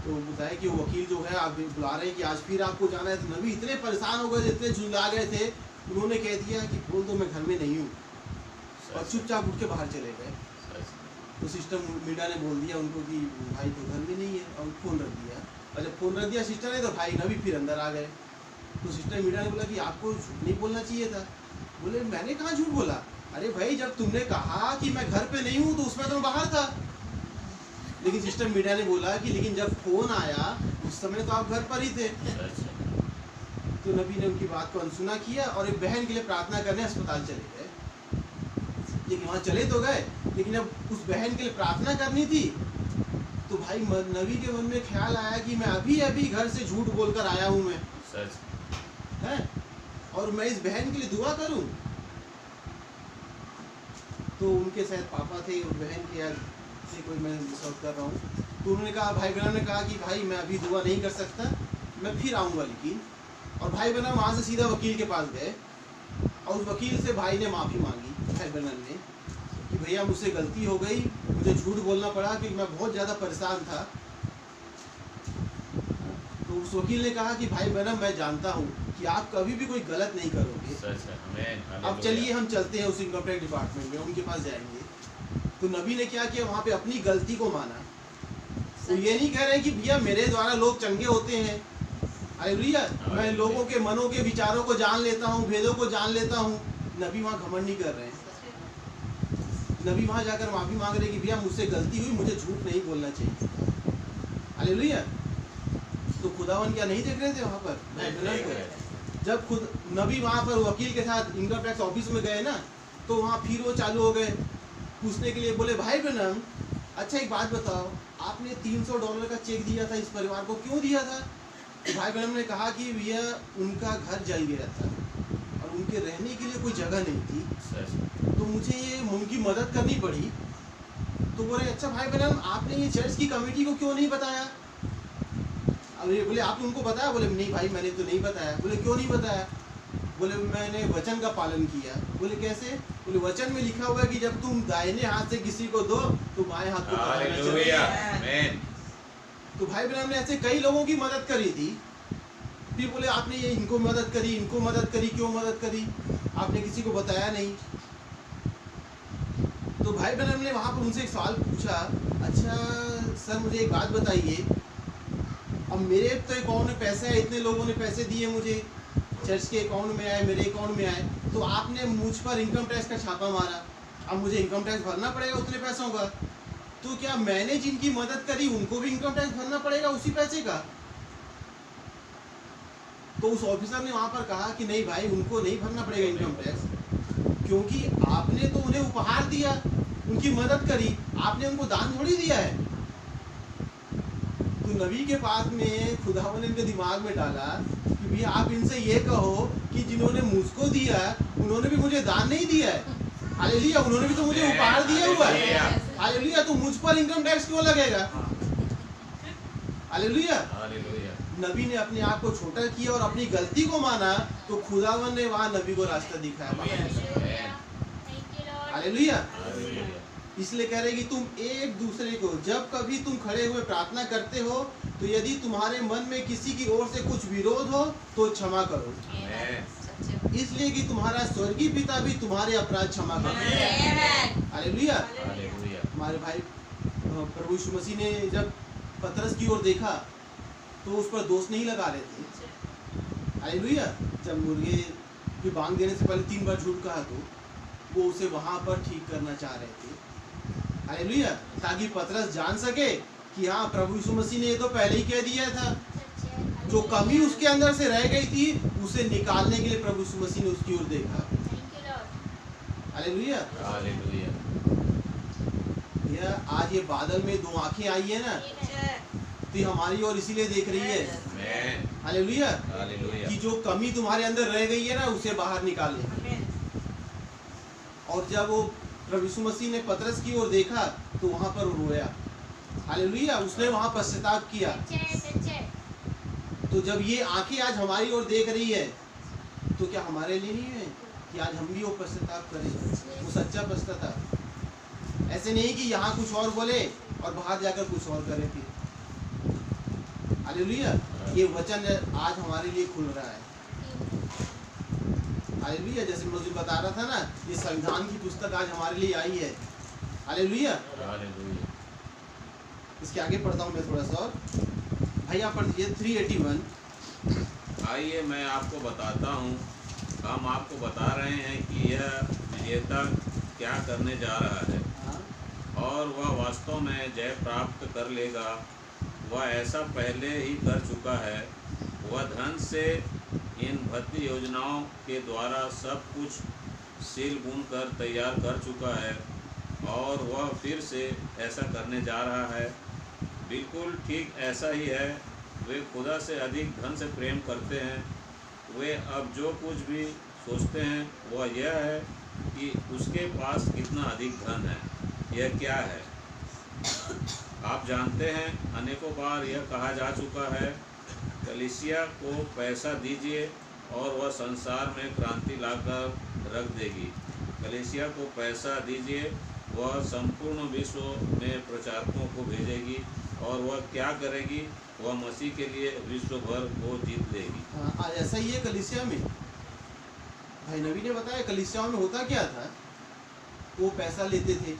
तो बताया कि वो वकील जो है आप बुला रहे हैं कि आज फिर आपको जाना है। तो नबी इतने परेशान हो गए थे, इतने झुंझला गए थे, उन्होंने कह दिया कि बोल दो मैं घर में नहीं हूँ, और चुपचाप उठ के बाहर चले गए। तो सिस्टर मीडा ने बोल दिया उनको कि भाई तो घर में नहीं है, और फ़ोन रख दिया। और जब फ़ोन रख दिया सिस्टर ने, तो भाई नबी फिर अंदर आ गए। तो सिस्टर मीडा ने बोला कि आपको झूठ नहीं बोलना चाहिए था। बोले मैंने कहाँ झूठ बोला? अरे भाई जब तुमने कहा कि मैं घर पे नहीं हूँ तो उसमें तो मैं बाहर था। लेकिन सिस्टर मीडा ने बोला कि लेकिन जब फ़ोन आया उस समय तो आप घर पर ही थे। तो नबी ने उनकी बात को अनसुना किया और एक बहन के लिए प्रार्थना करने अस्पताल चले गए। लेकिन वहाँ चले तो गए, लेकिन अब उस बहन के लिए प्रार्थना करनी थी। तो भाई नबी के मन में ख्याल आया कि मैं अभी अभी घर से झूठ बोलकर आया हूँ मैं, है, और मैं इस बहन के लिए दुआ करूँ। तो उनके शायद पापा थे, उस बहन के याद से कोई मैं सर्व कर रहा हूँ। तो उन्होंने कहा, भाई बहन ने कहा कि भाई मैं अभी दुआ नहीं कर सकता, मैं फिर आऊँगा लेकिन। और भाई बहन वहाँ से सीधा वकील के पास गए, और उस वकील से भाई ने माफ़ी मांगी, भाई बहन ने, कि भैया मुझसे गलती हो गई, मुझे झूठ बोलना पड़ा क्योंकि मैं बहुत ज़्यादा परेशान था। तो उस वकील ने कहा कि भाई बहन मैं जानता हूँ कि आप कभी भी कोई गलत नहीं करोगे। अब चलिए हम चलते हैं उस इनकम टैक्स डिपार्टमेंट में, उनके पास जाएंगे। तो नबी ने क्या किया, वहाँ पे अपनी गलती को माना। तो ये नहीं कह रहे कि भैया मेरे द्वारा लोग चंगे होते हैं, हालेलुया, मैं लोगों के मनों के विचारों को जान लेता हूँ, भेदों को जान लेता हूँ। नबी वहाँ घमंड नहीं कर रहे हैं। नबी वहाँ जाकर माफ़ी मांग रहे कि भैया मुझसे गलती हुई, मुझे झूठ नहीं बोलना चाहिए। हालेलुया। तो खुदावन क्या नहीं देख रहे थे वहाँ पर? जब खुद नबी वहाँ पर वकील के साथ इनकम टैक्स ऑफिस में गए ना, तो वहाँ फिर वो चालू हो गए पूछने के लिए। बोले भाई बहन अच्छा एक बात बताओ, आपने $300 का चेक दिया था इस परिवार को, क्यों दिया था? तो भाई बहन ने कहा कि भैया उनका घर जल गया था और उनके रहने के लिए कोई जगह नहीं थी, तो मुझे ये उनकी मदद करनी पड़ी। तो बोले अच्छा भाई बहन आपने ये चर्च की कमेटी को क्यों नहीं बताया? अरे बोले आपने उनको बताया? बोले नहीं भाई मैंने तो नहीं बताया। बोले क्यों नहीं बताया? बोले मैंने वचन का पालन किया। बोले कैसे? बोले वचन में लिखा हुआ है कि जब तुम दाहिने हाथ से किसी को दो तो बाएं हाथ को पकड़ना चाहिए। तो भाई बहन ने ऐसे कई लोगों की मदद करी थी। फिर बोले आपने ये इनको मदद करी, इनको मदद करी, क्यों मदद करी? आपने किसी को बताया नहीं। तो भाई बहन ने वहाँ पर उनसे एक सवाल पूछा, अच्छा सर मुझे एक बात बताइए, अब मेरे तो अकाउंट में पैसे है, इतने लोगों ने पैसे दिए मुझे, चर्च के अकाउंट में आए, मेरे अकाउंट में आए, तो आपने मुझ पर इनकम टैक्स का छापा मारा, अब मुझे इनकम टैक्स भरना पड़ेगा उतने पैसों का, तो क्या मैंने जिनकी मदद करी उनको भी इनकम टैक्स भरना पड़ेगा उसी पैसे का? तो उस ऑफिसर ने वहाँ पर कहा कि नहीं भाई उनको नहीं भरना पड़ेगा इनकम टैक्स, क्योंकि आपने तो उन्हें उपहार दिया, उनकी मदद करी, आपने उनको दान थोड़ी दिया है। तो नबी के पास में खुदावन ने इनके दिमाग में डाला कि भैया आप इनसे ये कहो कि जिन्होंने मुझको दिया उन्होंने भी मुझे दान नहीं दिया है, हालेलुया, उन्होंने भी तो मुझे उपहार दिया हुआ है, हालेलुया, तो मुझ पर इनकम टैक्स क्यों लगेगा? हालेलुया। नबी ने अपने आप को छोटा किया और अपनी गलती को माना, तो खुदावन ने वहाँ नबी को रास्ता दिखाया। हालेलुया। इसलिए कह रहे कि तुम एक दूसरे को जब कभी तुम खड़े हुए प्रार्थना करते हो तो यदि तुम्हारे मन में किसी की ओर से कुछ विरोध हो तो क्षमा करो, इसलिए कि तुम्हारा स्वर्गीय पिता भी तुम्हारे अपराध क्षमा करो। हालेलुया। हमारे भाई प्रभु यीशु मसीह ने जब पतरस की ओर देखा तो उस पर दोष नहीं लगा रहे थे। हालेलुया। जब मुर्गे की बांग देने से पहले 3 बार झूठ कहा तो वो उसे वहां पर ठीक करना चाह रहे थे। हालेलुया। ताकि पतरस जान सके कि हाँ, प्रभु यीशु मसीह ने ये तो पहले ही कह दिया था। जो कमी उसके अंदर से रह गई थी उसे निकालने के लिए प्रभु यीशु मसीह ने उसकी ओर देखा। हालेलुया। हालेलुया। आज ये बादल में 2 आंखें आई है ना, तो ये हमारी ओर इसीलिए देख रही है। आमीन। हालेलुया। हालेलुया। कि जो कमी तुम्हारे अंदर रह गई है ना, उसे बाहर निकाले। और जब वो प्रभु यीशु मसीह ने पतरस की ओर देखा तो वहां पर रोया। हालेलुया। उसने वहां पश्चाताप किया। तो जब ये आंखें आज हमारी ओर देख रही है तो क्या हमारे लिए नहीं है कि आज हम भी वो पश्चाताप करें, वो सच्चा पश्चाताप। ऐसे नहीं कि यहाँ कुछ और बोले और बाहर जाकर कुछ और करे फिर। हालेलुया। ये वचन आज हमारे लिए खुल रहा है। हालेलुया। जैसे मुझे बता रहा था ना, ये संविधान की पुस्तक आज हमारे लिए आई है। हालेलुया। हालेलुया। इसके आगे पढ़ता हूँ मैं थोड़ा सा और। भाई आप पढ़ दीजिए 381। आइए मैं आपको बताता हूँ। हम आपको बता रहे हैं कि यह विजेता क्या करने जा रहा है और वह वास्तव में जय प्राप्त कर लेगा। वह ऐसा पहले ही कर चुका है। वह धन से इन भक्ति योजनाओं के द्वारा सब कुछ सील बुन कर तैयार कर चुका है और वह फिर से ऐसा करने जा रहा है। बिल्कुल ठीक ऐसा ही है। वे खुदा से अधिक धन से प्रेम करते हैं। वे अब जो कुछ भी सोचते हैं वह यह है कि उसके पास कितना अधिक धन है। यह क्या है? आप जानते हैं, अनेकों बार यह कहा जा चुका है, कलीसिया को पैसा दीजिए और वह संसार में क्रांति लाकर रख देगी। कलीसिया को पैसा दीजिए, वह संपूर्ण विश्व में प्रचारकों को भेजेगी और वह क्या करेगी? वह मसीह के लिए विश्व भर को जीत लेगी। आज ऐसा ही है कलीसिया में। भाई नबी ने बताया कलीसिया में होता क्या था। वो पैसा लेते थे।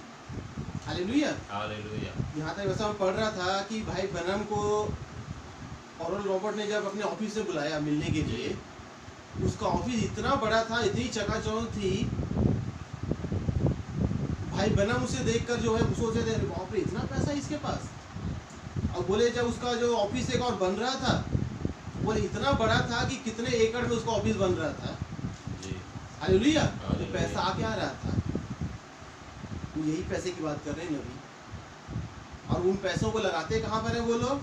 हालेलुया। हालेलुया। यहाँ तक वैसा मैं पढ़ रहा था कि भाई बनम को ऑरल रॉबर्ट ने जब अपने ऑफिस से बुलाया मिलने के लिए, उसका ऑफिस इतना बड़ा था, इतनी चकाचौंध थी। भाई बनम उसे देखकर जो है सोचे थे, बाप रे इतना पैसा इसके पास। और बोले जब उसका जो ऑफिस एक और बन रहा था, बोले इतना बड़ा था कि कितने एकड़ में उसका ऑफिस बन रहा था। हालेलुया। तो पैसा आ क्या रहा था? वो यही पैसे की बात कर रहे हैं नबी। और उन पैसों को लगाते कहाँ पर है वो लोग?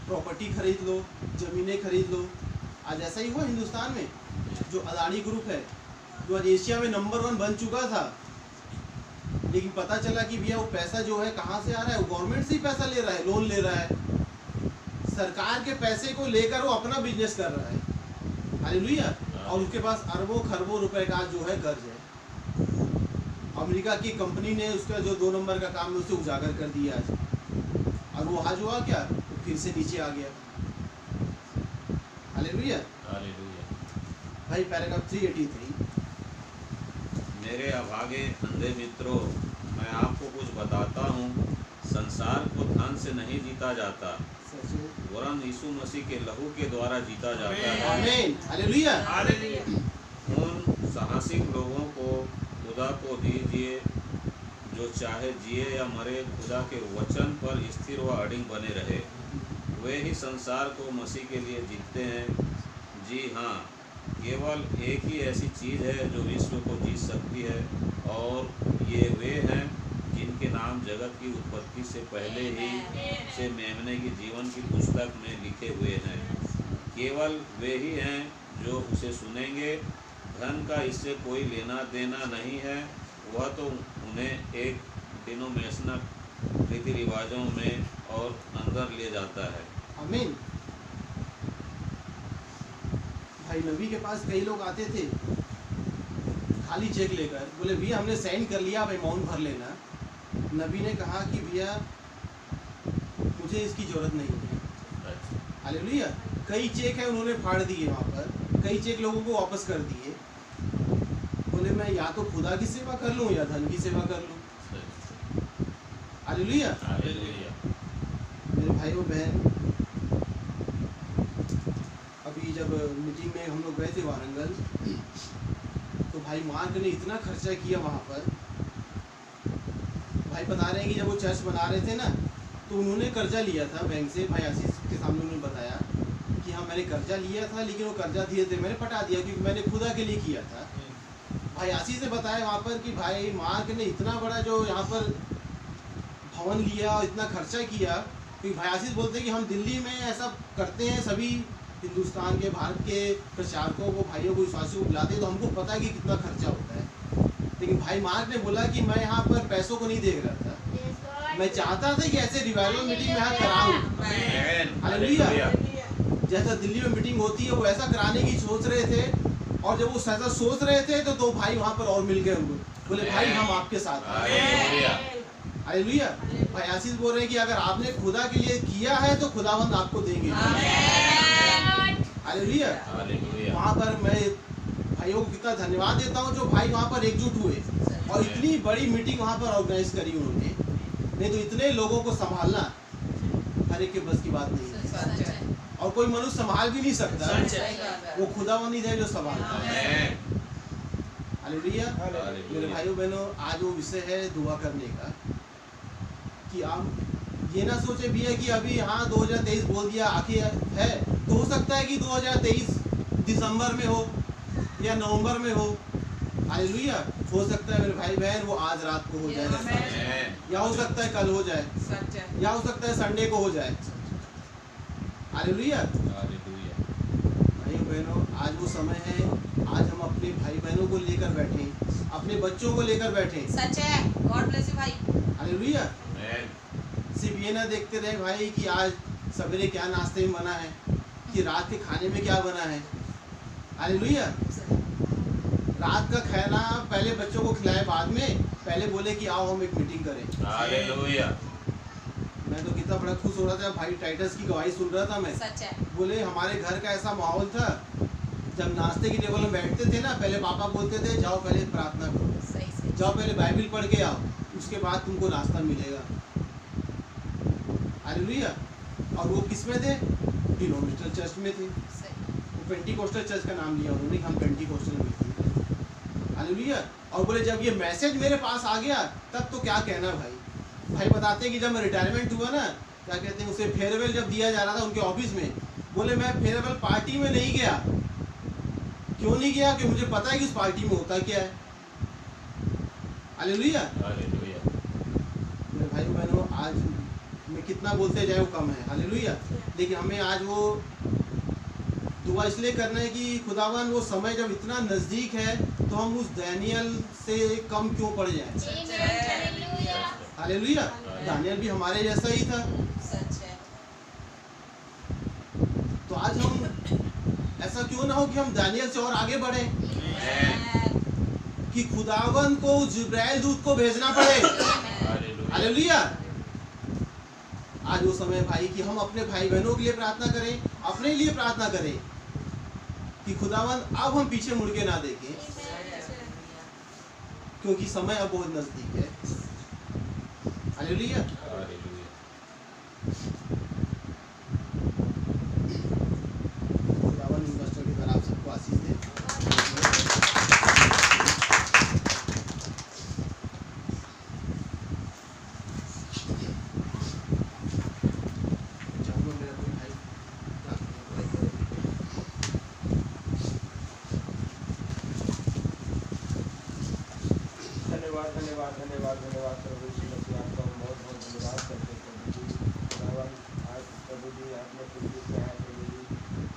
प्रॉपर्टी खरीद लो, जमीनें खरीद लो। आज ऐसा ही हुआ हिंदुस्तान में। जो अदानी ग्रुप है, जो आज एशिया में नंबर 1 बन चुका था, लेकिन पता चला कि भैया वो पैसा जो है कहाँ से आ रहा है? वो गवर्नमेंट से ही पैसा ले रहा है, लोन ले रहा है। सरकार के पैसे को लेकर वो अपना बिजनेस कर रहा है। हालेलुया। और उसके पास अरबों खरबों रुपए का जो है कर्ज है। अमेरिका की कंपनी ने उसका जो 2 नंबर का काम है उसे उजागर कर दिया आज। और वो आज हुआ क्या? तो फिर से नीचे आ गया। हालेलुया। हालेलुया। भाई पैराग्राफ 383। मेरे अभागे अंधे मित्रों, मैं आपको कुछ बताता हूँ। संसार को धन से नहीं जीता जाता, वरन यीशु मसीह के लहू के द्वारा जीता जाता है। आमीन। हालेलुया। उन साहसिक लोगों को खुदा को दीजिए जो चाहे जिए या मरे, खुदा के वचन पर स्थिर व अडिग बने रहे। वे ही संसार को मसीह के लिए जीतते हैं। जी हाँ, केवल एक ही ऐसी चीज़ है जो विश्व को जीत सकती है, और ये वे हैं जिनके नाम जगत की उत्पत्ति से पहले ही से मेमने की जीवन की पुस्तक में लिखे हुए हैं। केवल वे ही हैं जो उसे सुनेंगे। धन का इससे कोई लेना देना नहीं है। वह तो उन्हें एक डिनोमिनेशनल रीति रिवाजों में और अंदर ले जाता है। आमीन। भाई नबी के पास कई लोग आते थे खाली चेक लेकर, बोले भैया हमने साइन कर लिया, अब अमाउंट भर लेना। नबी ने कहा कि भैया मुझे इसकी जरूरत नहीं है। हालेलुया। कई चेक है उन्होंने फाड़ दिए वहाँ पर, कई चेक लोगों को वापस कर दिए। बोले मैं या तो खुदा की सेवा कर लूँ या धन की सेवा कर लूँ। हालेलुया। हालेलुया। मेरे भाइयों बहन, अभी जब मीटिंग में हम लोग गए थे वारंगल, तो भाई मार्क ने इतना खर्चा किया वहाँ पर। भाई बता रहे हैं कि जब वो चर्च बना रहे थे ना, तो उन्होंने कर्जा लिया था बैंक से। भाई आशीष के सामने उन्होंने बताया कि हाँ मैंने कर्जा लिया था, लेकिन वो कर्जा धीरे धीरे मैंने पटा दिया क्योंकि मैंने खुदा के लिए किया था। भाई आशीष ने बताया वहाँ पर कि भाई मार्क ने इतना बड़ा जो यहाँ पर भवन लिया और इतना खर्चा किया, क्योंकि भाई आशीष बोलते हैं कि हम दिल्ली में ऐसा करते हैं, सभी हिंदुस्तान के भारत के प्रचारकों को, भाइयों को, विश्वासियों को बुलाते हैं, तो हमको पता है कि कितना खर्चा होता है। लेकिन भाई मार्क ने बोला कि मैं यहाँ पर पैसों को नहीं देख रहा था, मैं चाहता था कि ऐसे रिवाइवल मीटिंग में यहाँ कराऊं। हालेलुया। जैसा दिल्ली में मीटिंग होती है वो ऐसा कराने की सोच रहे थे, और जब वो ऐसा सोच रहे थे तो दो भाई वहाँ पर और मिल गए उनको, बोले भाई हम आपके साथ हैं। हालेलुया। भाई आशीष बोल रहे हैं कि अगर आपने खुदा के लिए किया है तो खुदावंद आपको देंगे। हालेलुया। वहाँ पर मैं भाइयों को कितना धन्यवाद देता हूँ जो भाई वहाँ पर एकजुट हुए और इतनी बड़ी मीटिंग वहाँ पर ऑर्गेनाइज करी उन्होंने। नहीं तो इतने लोगों को संभालना हर एक के बस की बात नहीं है, और कोई मनुष्य संभाल भी नहीं सकता, वो खुदावंद ही है जो संभालता है। हालेलुया। मेरे भाइयों बहनों, आज वो विषय है दुआ करने का, कि आप ये ना सोचे भी है कि अभी हाँ 2023 बोल दिया आखिर है, तो हो सकता है कि 2023 दिसंबर में हो या नवंबर में हो। हालेलुया। हो सकता है मेरे भाई बहन वो आज रात को हो जाए, या हो सकता है कल हो जाए, या हो सकता है संडे को हो जाए। हालेलुया। भाइयों बहनों, आज वो समय है, आज हम अपने भाई बहनों को लेकर बैठे, अपने बच्चों को लेकर बैठे। सच है। गॉड ब्लेस यू भाई। हालेलुया। सिर्फ ये ना देखते रहे भाई कि आज सवेरे क्या नाश्ते में बना है, कि रात के खाने में क्या बना है। हालेलुया। रात का खाना पहले बच्चों को खिलाए, बाद में पहले बोले कि आओ हम एक मीटिंग करें। हालेलुया। मैं तो कितना बड़ा खुश हो रहा था भाई, टाइटस की गवाही सुन रहा था मैं। सच है। बोले हमारे घर का ऐसा माहौल था, जब नाश्ते की टेबल में बैठते थे ना, पहले पापा बोलते थे जाओ पहले प्रार्थना करो, सही से। जाओ पहले बाइबिल पढ़ के आओ, उसके बाद तुमको नाश्ता मिलेगा। हालेलुया। और वो किस में थे? डिनोमिनेशनल चर्च में थे। वो पेंटिकोस्टल चर्च का नाम लिया उन्होंने, हम पेंटिकोस्टल में थे। हालेलुया। और बोले जब ये मैसेज मेरे पास आ गया तब तो क्या कहना भाई। भाई बताते हैं कि जब मैं रिटायरमेंट हुआ ना, क्या कहते हैं उसे, फेयरवेल जब दिया जा रहा था उनके ऑफिस में, बोले मैं फेयरवेल पार्टी में नहीं गया। क्यों नहीं गया? कि मुझे पता है कि उस पार्टी में होता क्या है। हालेलुया। मेरे भाई बहनों, आज मैं कितना बोलते जाए वो कम है। हालेलुया। लेकिन हमें आज वो दुआ इसलिए करना है कि खुदावन वो समय जब इतना नज़दीक है तो हम उस दानियल से कम क्यों पड़ जाएं। हालेलुया। दानियल भी हमारे जैसा ही था। सच है। तो आज हम ऐसा क्यों ना हो कि हम दानियल से और आगे बढ़े, कि खुदावन को जिब्राइल दूत को भेजना पड़े। हालेलुया। आज वो समय भाई कि हम अपने भाई बहनों के लिए प्रार्थना करें, अपने लिए प्रार्थना करें, कि खुदावन अब हम पीछे मुड़ के ना देखें, क्योंकि समय अब बहुत नजदीक है। हालेलुया। खुदावन इन्वेस्टर की तरफ सबको आशीष दे। धन्यवाद प्रभु जी, आपका बहुत बहुत धन्यवाद करते प्रभु जी। खुदावन, आज प्रभु जी आपने कुछ भी किया है प्रभु जी,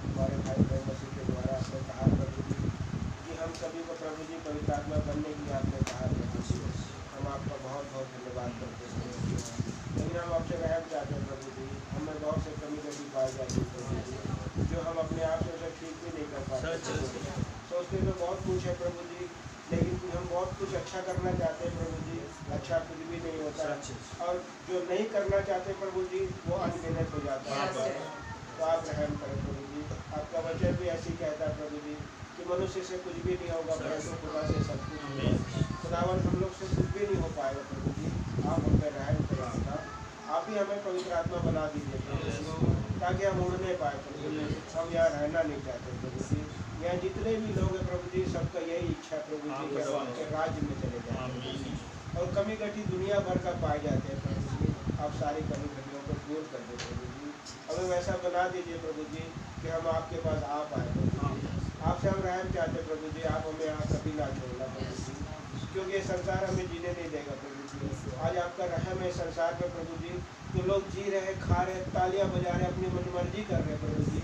हमारे भाई बहन मसीह के द्वारा आपने कहा प्रभु जी कि हम सभी को प्रभु जी पवित्र आत्मा बनने की आपने कहा प्रभु जी। हम आपका बहुत बहुत धन्यवाद करते हैं प्रभु जी। लेकिन हम आपसे रहम चाहते हैं प्रभु जी, हमें बहुत से कमी कभी पाई जाती है प्रभु जी, जो हम अपने आप से उसे ठीक भी नहीं कर पाते। सोचते तो बहुत कुछ है प्रभु जी, लेकिन हम बहुत कुछ अच्छा करना चाहते हैं प्रभु जी, अच्छा कुछ भी नहीं होता, और जो नहीं करना चाहते प्रभु जी वो अनगिनत हो जाता है। तो आप रहम करें प्रभु जी। आपका वचन भी ऐसे ही कहता है प्रभु जी कि मनुष्य से कुछ भी नहीं होगा, परंतु खुदा से सब कुछ होगा। खुदावन, हम लोग से कुछ भी नहीं हो पाएगा प्रभु जी, आप हम पे रहम करें। आप ही हमें पवित्र आत्मा बना दीजिए प्रभु जी, ताकि हम उड़ नहीं पाए प्रभु जी, हम यहाँ रहना नहीं चाहते प्रभु जी। यहाँ जितने भी लोग हैं प्रभु जी, सबका यही इच्छा है प्रभु जी कि हम आपके राज्य में चले जाएं प्रभु जी। और कमी घटी दुनिया भर का पाए जाते हैं प्रभु जी, आप सारी कमी घटियों को दूर कर दे प्रभु जी। हमें वैसा बना दीजिए प्रभु जी कि हम आपके पास आ पाए प्रभु जी। आपसे हम रहम चाहते प्रभु जी, आप हमें यहाँ कभी ना छोड़ना प्रभु जी, क्योंकि ये संसार हमें जीने नहीं देगा प्रभु जी। आज आपका रहम है संसार में प्रभु जी, तो लोग जी रहे, खा रहे, तालियां बजा रहे, अपनी मनमर्जी कर रहे प्रभु जी।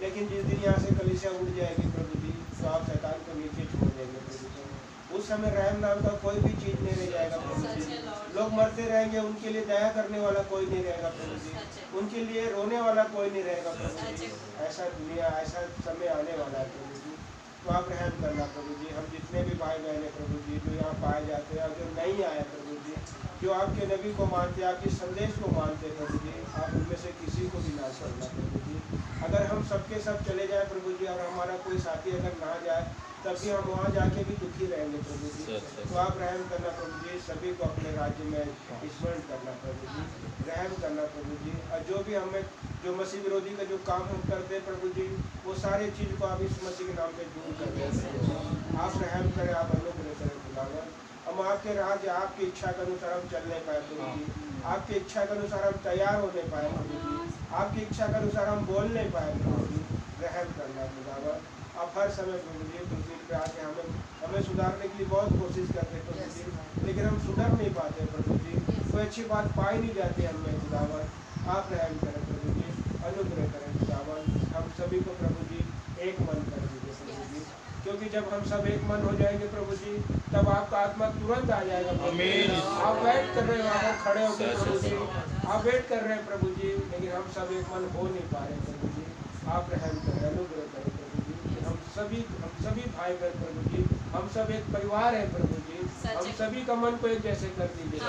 लेकिन जिस दिन यहाँ से कलीसिया उड़ जाएगी प्रभु जी, तो आप शैतान को नीचे छोड़ देंगे प्रभु जी। उस समय रहम नाम का कोई भी चीज़ नहीं रह जाएगा प्रभु जी। लोग मरते रहेंगे, उनके लिए दया करने वाला कोई नहीं रहेगा प्रभु जी, उनके लिए रोने वाला कोई नहीं रहेगा प्रभु जी। ऐसा दुनिया, ऐसा समय आने वाला है प्रभु जी, तो आप रहम करना प्रभु जी। हम जितने भी भाई बहन हैं प्रभु जी, जो यहाँ पाए जाते हैं और जो नहीं आए प्रभु जी, जो आपके नबी को मानते, आपके संदेश को मानते प्रभु जी, आप उनमें से किसी को भी ना छोड़ना प्रभु जी। अगर हम सबके सब चले जाए प्रभु जी, और हमारा कोई साथी अगर ना जाए, तब भी हम वहाँ जाके भी दुखी रहेंगे प्रभु जी। तो आप रहम करना प्रभु जी, सभी को अपने राज्य में स्मरण करना प्रभु जी, रहम करना प्रभु जी। और जो भी हमें, जो मसीह विरोधी का जो काम हम करते हैं प्रभु जी, वो सारी चीज़ को आप इस मसीह के नाम पे दूर कर दें। आप रहम करें, आप अनुग्रह करें खुदावन। हम आपके राज्य, आपकी इच्छा के अनुसार हम चल नहीं पाए प्रभु जी, आपकी इच्छा के अनुसार हम तैयार हो नहीं पाए प्रभु जी, आपकी इच्छा के अनुसार हम बोल नहीं पाए प्रभु जी। रहम करना खुदावन। आप हर समय प्रभु जी पृथ्वी पे आके हमें सुधारने के लिए बहुत कोशिश करते हैं प्रभु जी, लेकिन हम सुधर नहीं पाते प्रभु जी, कोई अच्छी बात पाई नहीं जाती हमें खुदावन। आप रहम करें प्रभु जी, अनुग्रह करें खुदावन। हम सभी को प्रभु जी एक मन कर दीजिए प्रभु जी, क्योंकि जब हम सब एक मन हो जाएंगे प्रभु जी, तब आपका आत्मा तुरंत आ जाएगा प्रभु जी। आप वेट कर रहे हो, आप खड़े होकर प्रभु जी, आप वेट कर रहे हैं प्रभु जी, लेकिन हम सब एक मन हो नहीं पा रहे प्रभु जी। आप रहम करें, अनुग्रह करें प्रभु जी। हम सभी भाई बहन प्रभु जी, हम सब एक परिवार है प्रभु जी, हम सभी का मन को एक जैसे कर दीजिए,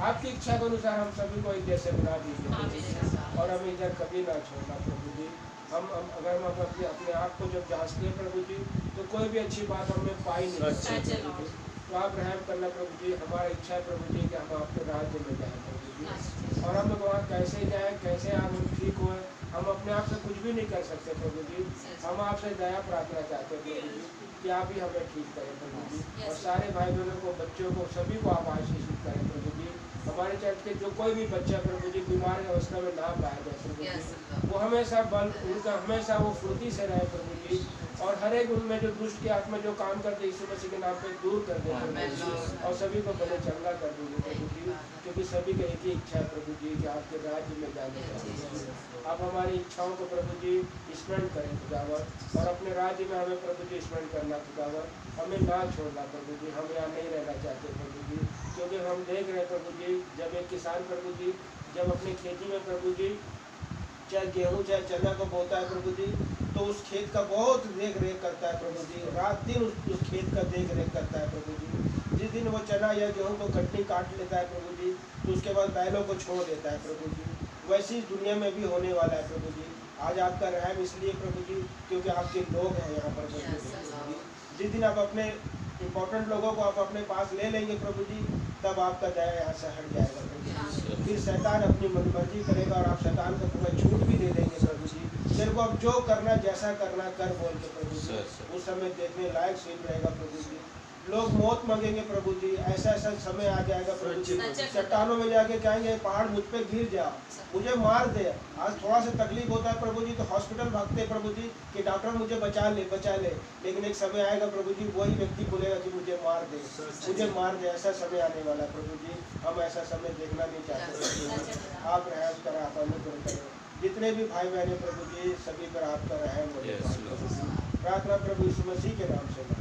आपकी इच्छा के अनुसार हम सभी को एक जैसे बना दीजिए, और हमें इधर कभी ना छोड़ना प्रभु जी। हम अगर हम अपने आप को जब जांचते हैं प्रभु जी, तो कोई भी अच्छी बात हमने पाई नहीं प्रभु जी। तो आप रहम करना प्रभु जी, हमारी इच्छा है प्रभु जी कि हम आपके राज्य में जाएं प्रभु जी, और हम वहाँ कैसे जाएं, कैसे आप ठीक हुए, हम अपने आप से कुछ भी नहीं कर सकते प्रभु जी। हम आपसे दया प्रार्थना चाहते हैं प्रभु जी कि आप ही हमें ठीक करें प्रभु जी, और सारे भाई बहनों को, बच्चों को, सभी को आप आशीषित करें प्रभु जी। हमारे चर्च के जो कोई भी बच्चा प्रभु जी बीमार अवस्था में ना पाया जाए प्रभु जी, वो हमेशा बल, उनका हमेशा वो फुर्ती से रहे प्रभु जी, और हर एक उनमें जो दुष्ट के आत्मा जो काम करते यीशु मसीह के नाम पे दूर कर दे प्रभु जी, और सभी को बड़े चंगा कर दीजिए प्रभु जी, क्योंकि सभी की एक ही इच्छा है प्रभु जी कि आपके राज्य में जाने का। आप हमारी इच्छाओं को प्रभु जी स्मरण करें खुदावन, और अपने राज्य में हमें प्रभु जी स्मरण करना खुदावन, हमें ना छोड़ना प्रभु जी। हम यहाँ नहीं रहना चाहते प्रभु जी, क्योंकि हम देख रहे हैं प्रभु जी, जब एक किसान प्रभु जी जब अपनी खेती में प्रभु जी चाहे गेहूँ चाहे चना को बोता है प्रभु जी, तो उस खेत का बहुत देख रेख करता है प्रभु जी, रात दिन उस खेत का देख रेख करता है प्रभु जी। जिस दिन वो चना या गेहूँ को कटनी काट लेता है प्रभु जी, तो उसके बाद बैलों को छोड़ देता है प्रभु जी। वैसे ही दुनिया में भी होने वाला है प्रभु जी। आज आपका रहम इसलिए प्रभु जी क्योंकि आपके लोग हैं यहाँ पर प्रभु जी। जिस दिन आप अपने इम्पोर्टेंट लोगों को आप अपने पास ले लेंगे प्रभु जी, तब आपका दया यहाँ से हट जाएगा प्रभु जी। फिर शैतान अपनी मनमर्जी करेगा और आप शैतान को पूरा छूट भी दे देंगे प्रभु जी। तेरे को अब जो करना जैसा करना कर बोल के प्रभु जी, उस समय देखने लायक सीन रहेगा प्रभु जी। लोग मौत मांगेंगे प्रभु जी, ऐसा ऐसा समय आ जाएगा प्रभु जी, चट्टानों में जाके कहेंगे पहाड़ मुझ पे गिर जा, मुझे मार दे। आज थोड़ा सा तकलीफ होता है प्रभु जी तो हॉस्पिटल भागते हैं प्रभु जी कि डॉक्टर मुझे बचा ले, लेकिन एक समय आएगा प्रभु जी वही व्यक्ति बोलेगा कि मुझे मार दे, मुझे मार दे। ऐसा समय आने वाला है प्रभु जी, हम ऐसा समय देखना नहीं चाहते। आप रहम करें, आप अनुग्रह करें। जितने भी भाई बहन हैं प्रभु जी, सभी पर आपका रहम हो। प्रार्थना प्रभु यीशु मसीह के नाम से।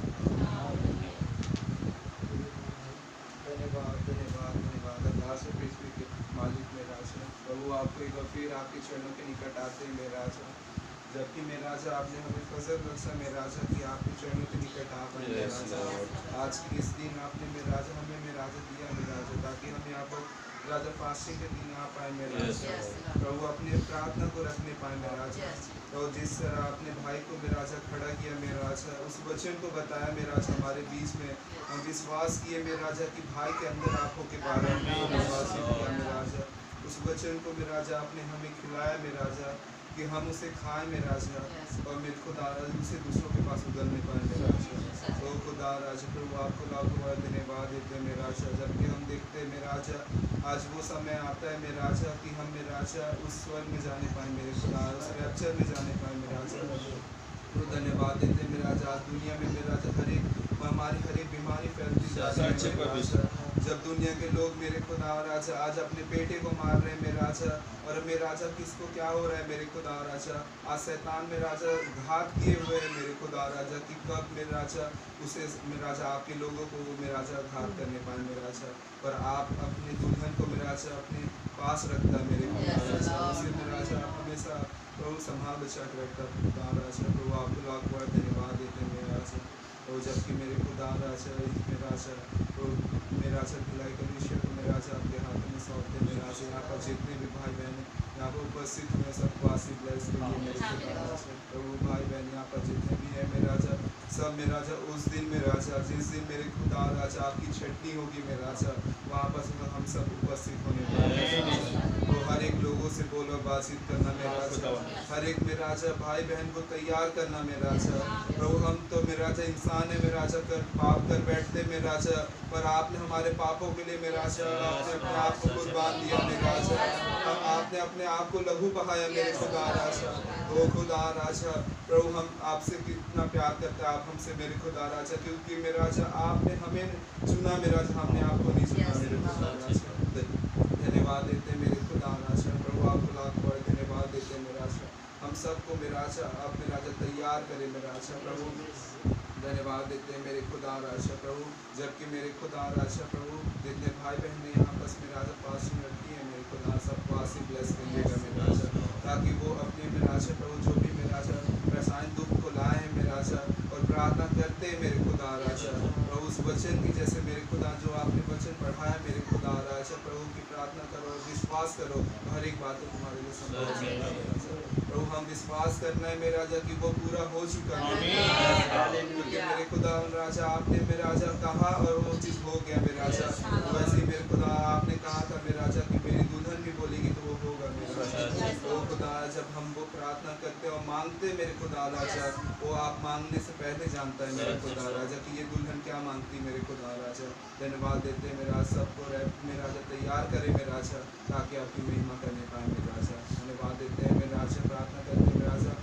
धन्यवाद से पृथ्वी के मालिक मेरा आशा प्रभु, आपको एक बार फिर आपके चरणों के निकट आते हैं मेरा आशा, जबकि मेरा आशा आपने हमें फजल बख्शा मेरा आशा कि आपके चरणों के निकट आ पाए मेरा आशा। आज के इस दिन आपने मेरा आशा हमें मेरा आशा दिया मेरा आशा, ताकि हम यहाँ पर राजा फास्टिंग के दिन आ पाए मेरा आशा प्रभु, अपने प्रार्थना को रखने पाए मेरा आशा। तो जिस तरह आपने भाई को मेरा आशा खड़ा किया मेरा आशा, उस वचन को बताया मेरा आशा हमारे बीच में, हम विश्वास किए मेरा आशा कि भाई के अंदर आंखों के बारे में विश्वास किया मेरा आशा। उस वचन को मेरे राजा आपने हमें खिलाया मेरे राजा कि हम उसे खाएं मेरे राजा और मेरे खुदा उसे दूसरों के पास उगलने पाए मेरे राजा। तो खुदा राजा प्रभु आपको लाखों बार धन्यवाद देते हैं मेरे राजा। जबकि हम देखते हैं मेरे राजा आज वो समय आता है मेरे राजा कि हम मेरे राजा उस स्वर्ग में जाने पाए मेरे खुदा, उस रैप्चर में जाने पाए मेरे राजा। तो धन्यवाद देते हैं मेरे राजा। आज दुनिया में मेरे राजा हर एक महामारी हर एक बीमारी फैलती जा रही है मेरे राजा। जब दुनिया के लोग मेरे खुदा राजा आज अपने बेटे को मार रहे हैं मेरे राजा, और मेरे राजा किसको क्या हो रहा है मेरे खुदा राजा। आज शैतान मेरे राजा घात किए हुए है मेरे खुदा राजा कि कब मेरे राजा उसे मेरे राजा आपके लोगों को वो मेरे राजा घात करने पाए मेरे राजा। पर आप अपने दुल्हन को मेरे राजा अपने पास रखता है मेरे खुदा राजा। उसे मेरे राजा आप हमेशा प्रभु संभाल बचा के रखता है खुदा राजा। प्रभु आपको लाख बार धन्यवाद देते हैं मेरे राजा। और जबकि मेरे खुदा राजा मेरे राजा तो मेरे राजा भिलाई कलीसिया को मेरे राजा आपके हाथों में सौंपते मेरे राजा। यहाँ पर जितने भी भाई बहन यहाँ पर उपस्थित हुए सबको आशीष ब्लेस करिए मेरे खुदा राजा। प्रभु भाई बहन यहाँ पर जितने भी हैं मेरे राजा सब मेरे राजा उस दिन मेरे राजा जिस दिन मेरे खुदा राजा आपकी छटनी होगी मेरे राजा वहाँ पर हम सब उपस्थित होने वाले। तो हर एक लोगों से बोलो बातचीत करना मेरे राजा, हर एक मेरे राजा भाई बहन को तैयार करना मेरे राजा। प्रभु हम तो मेरे राजा इंसान है मेरे राजा कर पाप कर बैठते मेरे राजा, पर आपने हमारे पापों के लिए मेरे राजा आपने अपने आप को कुर्बान दिया मेरे राजा। आपने अपने आप को लहू बहाया मेरे खुदा राजा। ओ खुदा राजा प्रभु हम आपसे कितना प्यार करते हैं आप हमसे मेरे खुदा राजा, क्योंकि मेरे राजा आपने हमें चुना मेरे राजा, हमने आपको नहीं चुना मेरे खुदा राजा। धन्यवाद देते हैं मेरे खुदा राजा। प्रभु आपको लाख बार धन्यवाद देते हैं मेरे राजा। हम सबको मेरे राजा आप मेरे राजा तैयार करें मेरे राजा। प्रभु धन्यवाद देते हैं मेरे खुदा राजा प्रभु। जबकि मेरे खुदा राजा प्रभु जितने भाई बहन ने यहाँ पर मेरे राजा पास में रखी है मेरे खुदा सबको आशीष ब्लेस करिएगा मेरे राजा, ताकि वो अपने मेरे राजा प्रभु जो भी मेरे राजा परेशान दुख को लाए हैं मेरे राजा और प्रार्थना करते हैं मेरे खुदा राजा प्रभु उस वचन की जैसे मेरे खुदा जो आपने वचन पढ़ाया मेरे खुदा राजा प्रभु की प्रार्थना करो और विश्वास करो हर एक बात तुम्हारे लिए संभव है प्रभु। हम विश्वास करना है मेरे राजा कि वो पूरा हो चुका है क्योंकि मेरे खुदा राजा आपने मेरे राजा कहा और वो चीज़ हो गया मेरे राजा। वैसे ही मेरे खुदा आपने कहा था मेरे राजा कि मेरी दुल्हन भी बोलेगी तो वो होगा मेरे राजा। तो खुदा जब हम वो प्रार्थना करते और मांगते मेरे खुदा राजा वो आप मांगने से पहले जानता है मेरे खुदा राजा कि ये दुल्हन क्या मांगती मेरे खुदा राजा। धन्यवाद देते हैं मेरा सबको मेरे राजा तैयार करे मेरे राजा ताकि आपकी महिमा करने पाए मेरे राजा। धन्यवाद देते हैं मेरे राजा। प्रार्थना करते हैं मेरे राजा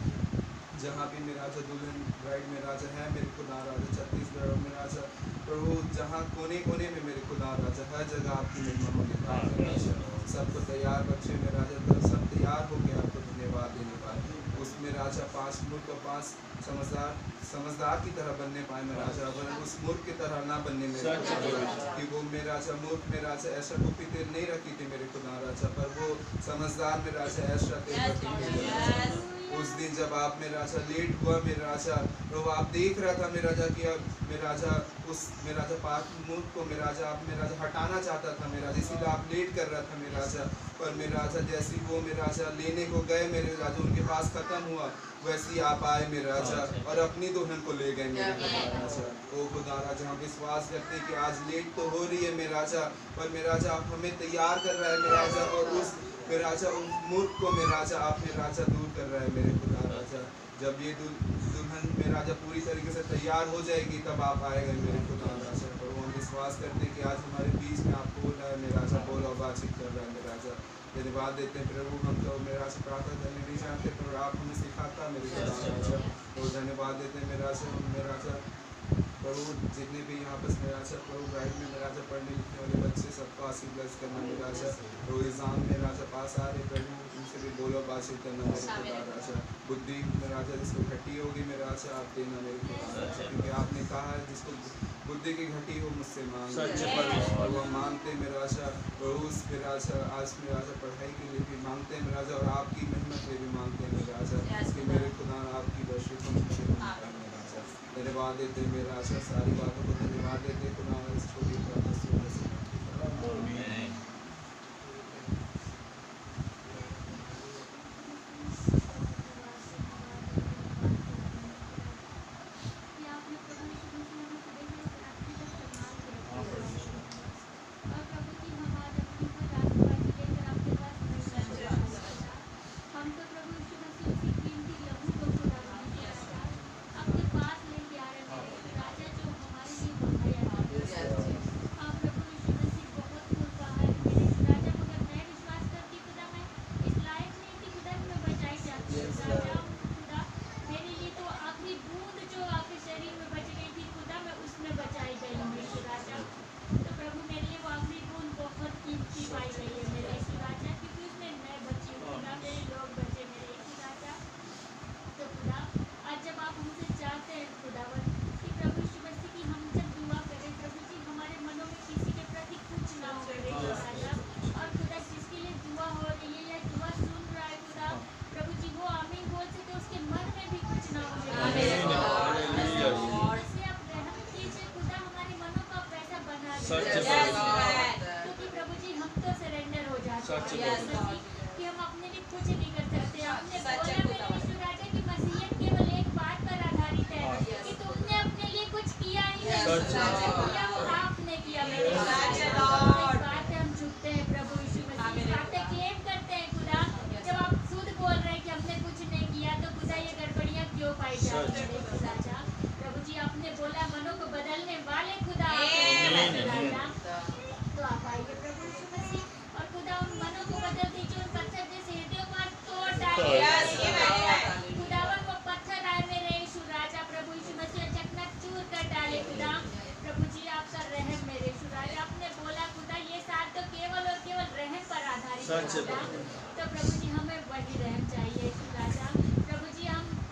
जहाँ भी मेरा राजा दुल्हन ब्राइड में राजा है मेरे खुदा राजा छत्तीसगढ़ में राजा प्रभु जहाँ कोने कोने में मेरे खुदा राजा हर जगह आपकी महिमा होने पाए राजा। सबको तैयार बच्चे में राजा तब सब तैयार हो गए आपको धन्यवाद देने पाए। उसमें राजा 5 मूर्ख और 5 समझदार की तरह बनने पाए मेरे राजा, वरना उस मूर्ख की तरह ना बनने मेरे कि वो मेरे राजा मूर्ख में राजा ऐसा कुपी तेल नहीं रखी थी मेरे खुदा राजा, पर वो समझदार में राजा ऐसा तेल रखी थी। उस दिन जब आप मेरे राजा लेट हुआ मेरे राजा प्रभु आप देख रहा था मेरे राजा कि अब मेरे राजा उस मेरे राजा पाक मूर्ख को मेरे राजा आप मेरे राजा हटाना चाहता था मेरे राजा, इसीलिए आप लेट कर रहा था मेरे राजा। पर मेरे राजा जैसे वो मेरे राजा लेने को गए मेरे राजा उनके पास खत्म हुआ वैसे ही आप आए मेरे राजा और अपनी दुल्हन को ले गए मेरे खुदा राजा। ओ खुदा राजा हम विश्वास करते हैं कि आज लेट तो हो रही है मेरे राजा, पर मेरे राजा आप हमें तैयार कर रहा है मेरे राजा और उस मेरे राजा उस मूर्ख को मेरे राजा आप मेरे राजा दूर कर रहा है मेरे खुदा राजा। जब ये दुल्हन मेरे राजा पूरी तरीके से तैयार हो जाएगी तब आप आएगा मेरे खुदा राजा। और हम विश्वास करते हैं कि आज हमारे बीच में आप बोल रहा है मेरे राजा बोल और बातचीत कर रहा है मेरे राजा। धन्यवाद देते हैं प्रभु हम तो मेरे राजा प्रार्थना करने नहीं जानते पर आप हमें सिखाता मेरे खुदा राजा। तो धन्यवाद देते हैं मेरे राजा प्रभु जितने भी यहाँ पर मेरे राजा प्रभु ब्राइड में मेरे राजा पढ़ने लिखने वाले बच्चे सबको आशीष ब्लेस करना मेरे राजा। तो एग्जाम में राजा पास आ रहे प्रभु उनसे भी बोलो बातचीत करना मेरे खुदा राजा। बुद्धि मेरे राजा जिसको घटी होगी मेरे राजा आप देना मेरे खुदा राजा, क्योंकि आपने कहा है जिसको बुद्धि की घटी हो मुझसे मांग और वो मांगते मेरे राजा प्रभु उस मेरे राजा आज मेरे राजा पढ़ाई के लिए भी मांगते हैं मेरे राजा और आपकी मेहनत के लिए भी मांगते हैं मेरे राजा कि मेरे खुदा आपकी वर्षित धन्यवाद देते मेरे राजा सारी बातों को धन्यवाद देते खुदा इस छोटी प्रार्थना से सच Yes, बोल Lord. कि हम अपने लिए कुछ नहीं कर सकते। आपने सच बोला है मेरे खुदावन। यीशु राजा कि मसीहत केवल एक बात पर आधारित है Yes. कि तुमने अपने लिए कुछ किया ही Yes, नहीं, सच है। जो किया वो आपने किया मेरे यीशु सच राजा। है, तो Lord. इस बात पे हम झुकते हैं प्रभु यीशु हाँ, मसीह, मेरे इस बात पे खुदा। क्लेम करते हैं खुदा। Yes. जब आप खुद बोल रहे हैं कि हमने कुछ नहीं किया तो खुदा ये गड़बड़ियाँ क्यों पाई जा रही है मेरे यीशु राजा। प्रभु जी आपने बोला मनों को बदलने वाले खुदा आप हैं, Amen. मेरे यीशु राजा। तो आप आइए प्रभु यीशु मसीह और खुदा उन मनों को बदल दीजिए, उन पत्थर जैसे हृदयों को आज तोड़ डालिए। Yes, amen. खुदावन वो पत्थर आए मेरे यीशु राजा प्रभु यीशु मसीह चकनाचूर कर डाले खुदा। प्रभु जी आपका रहम मेरे यीशु राजा, आपने बोला खुदा ये साल तो केवल और केवल रहम पर आधारित है सच है खुदा। तो प्रभु जी हमें वही रहम चाहिए यीशु राजा।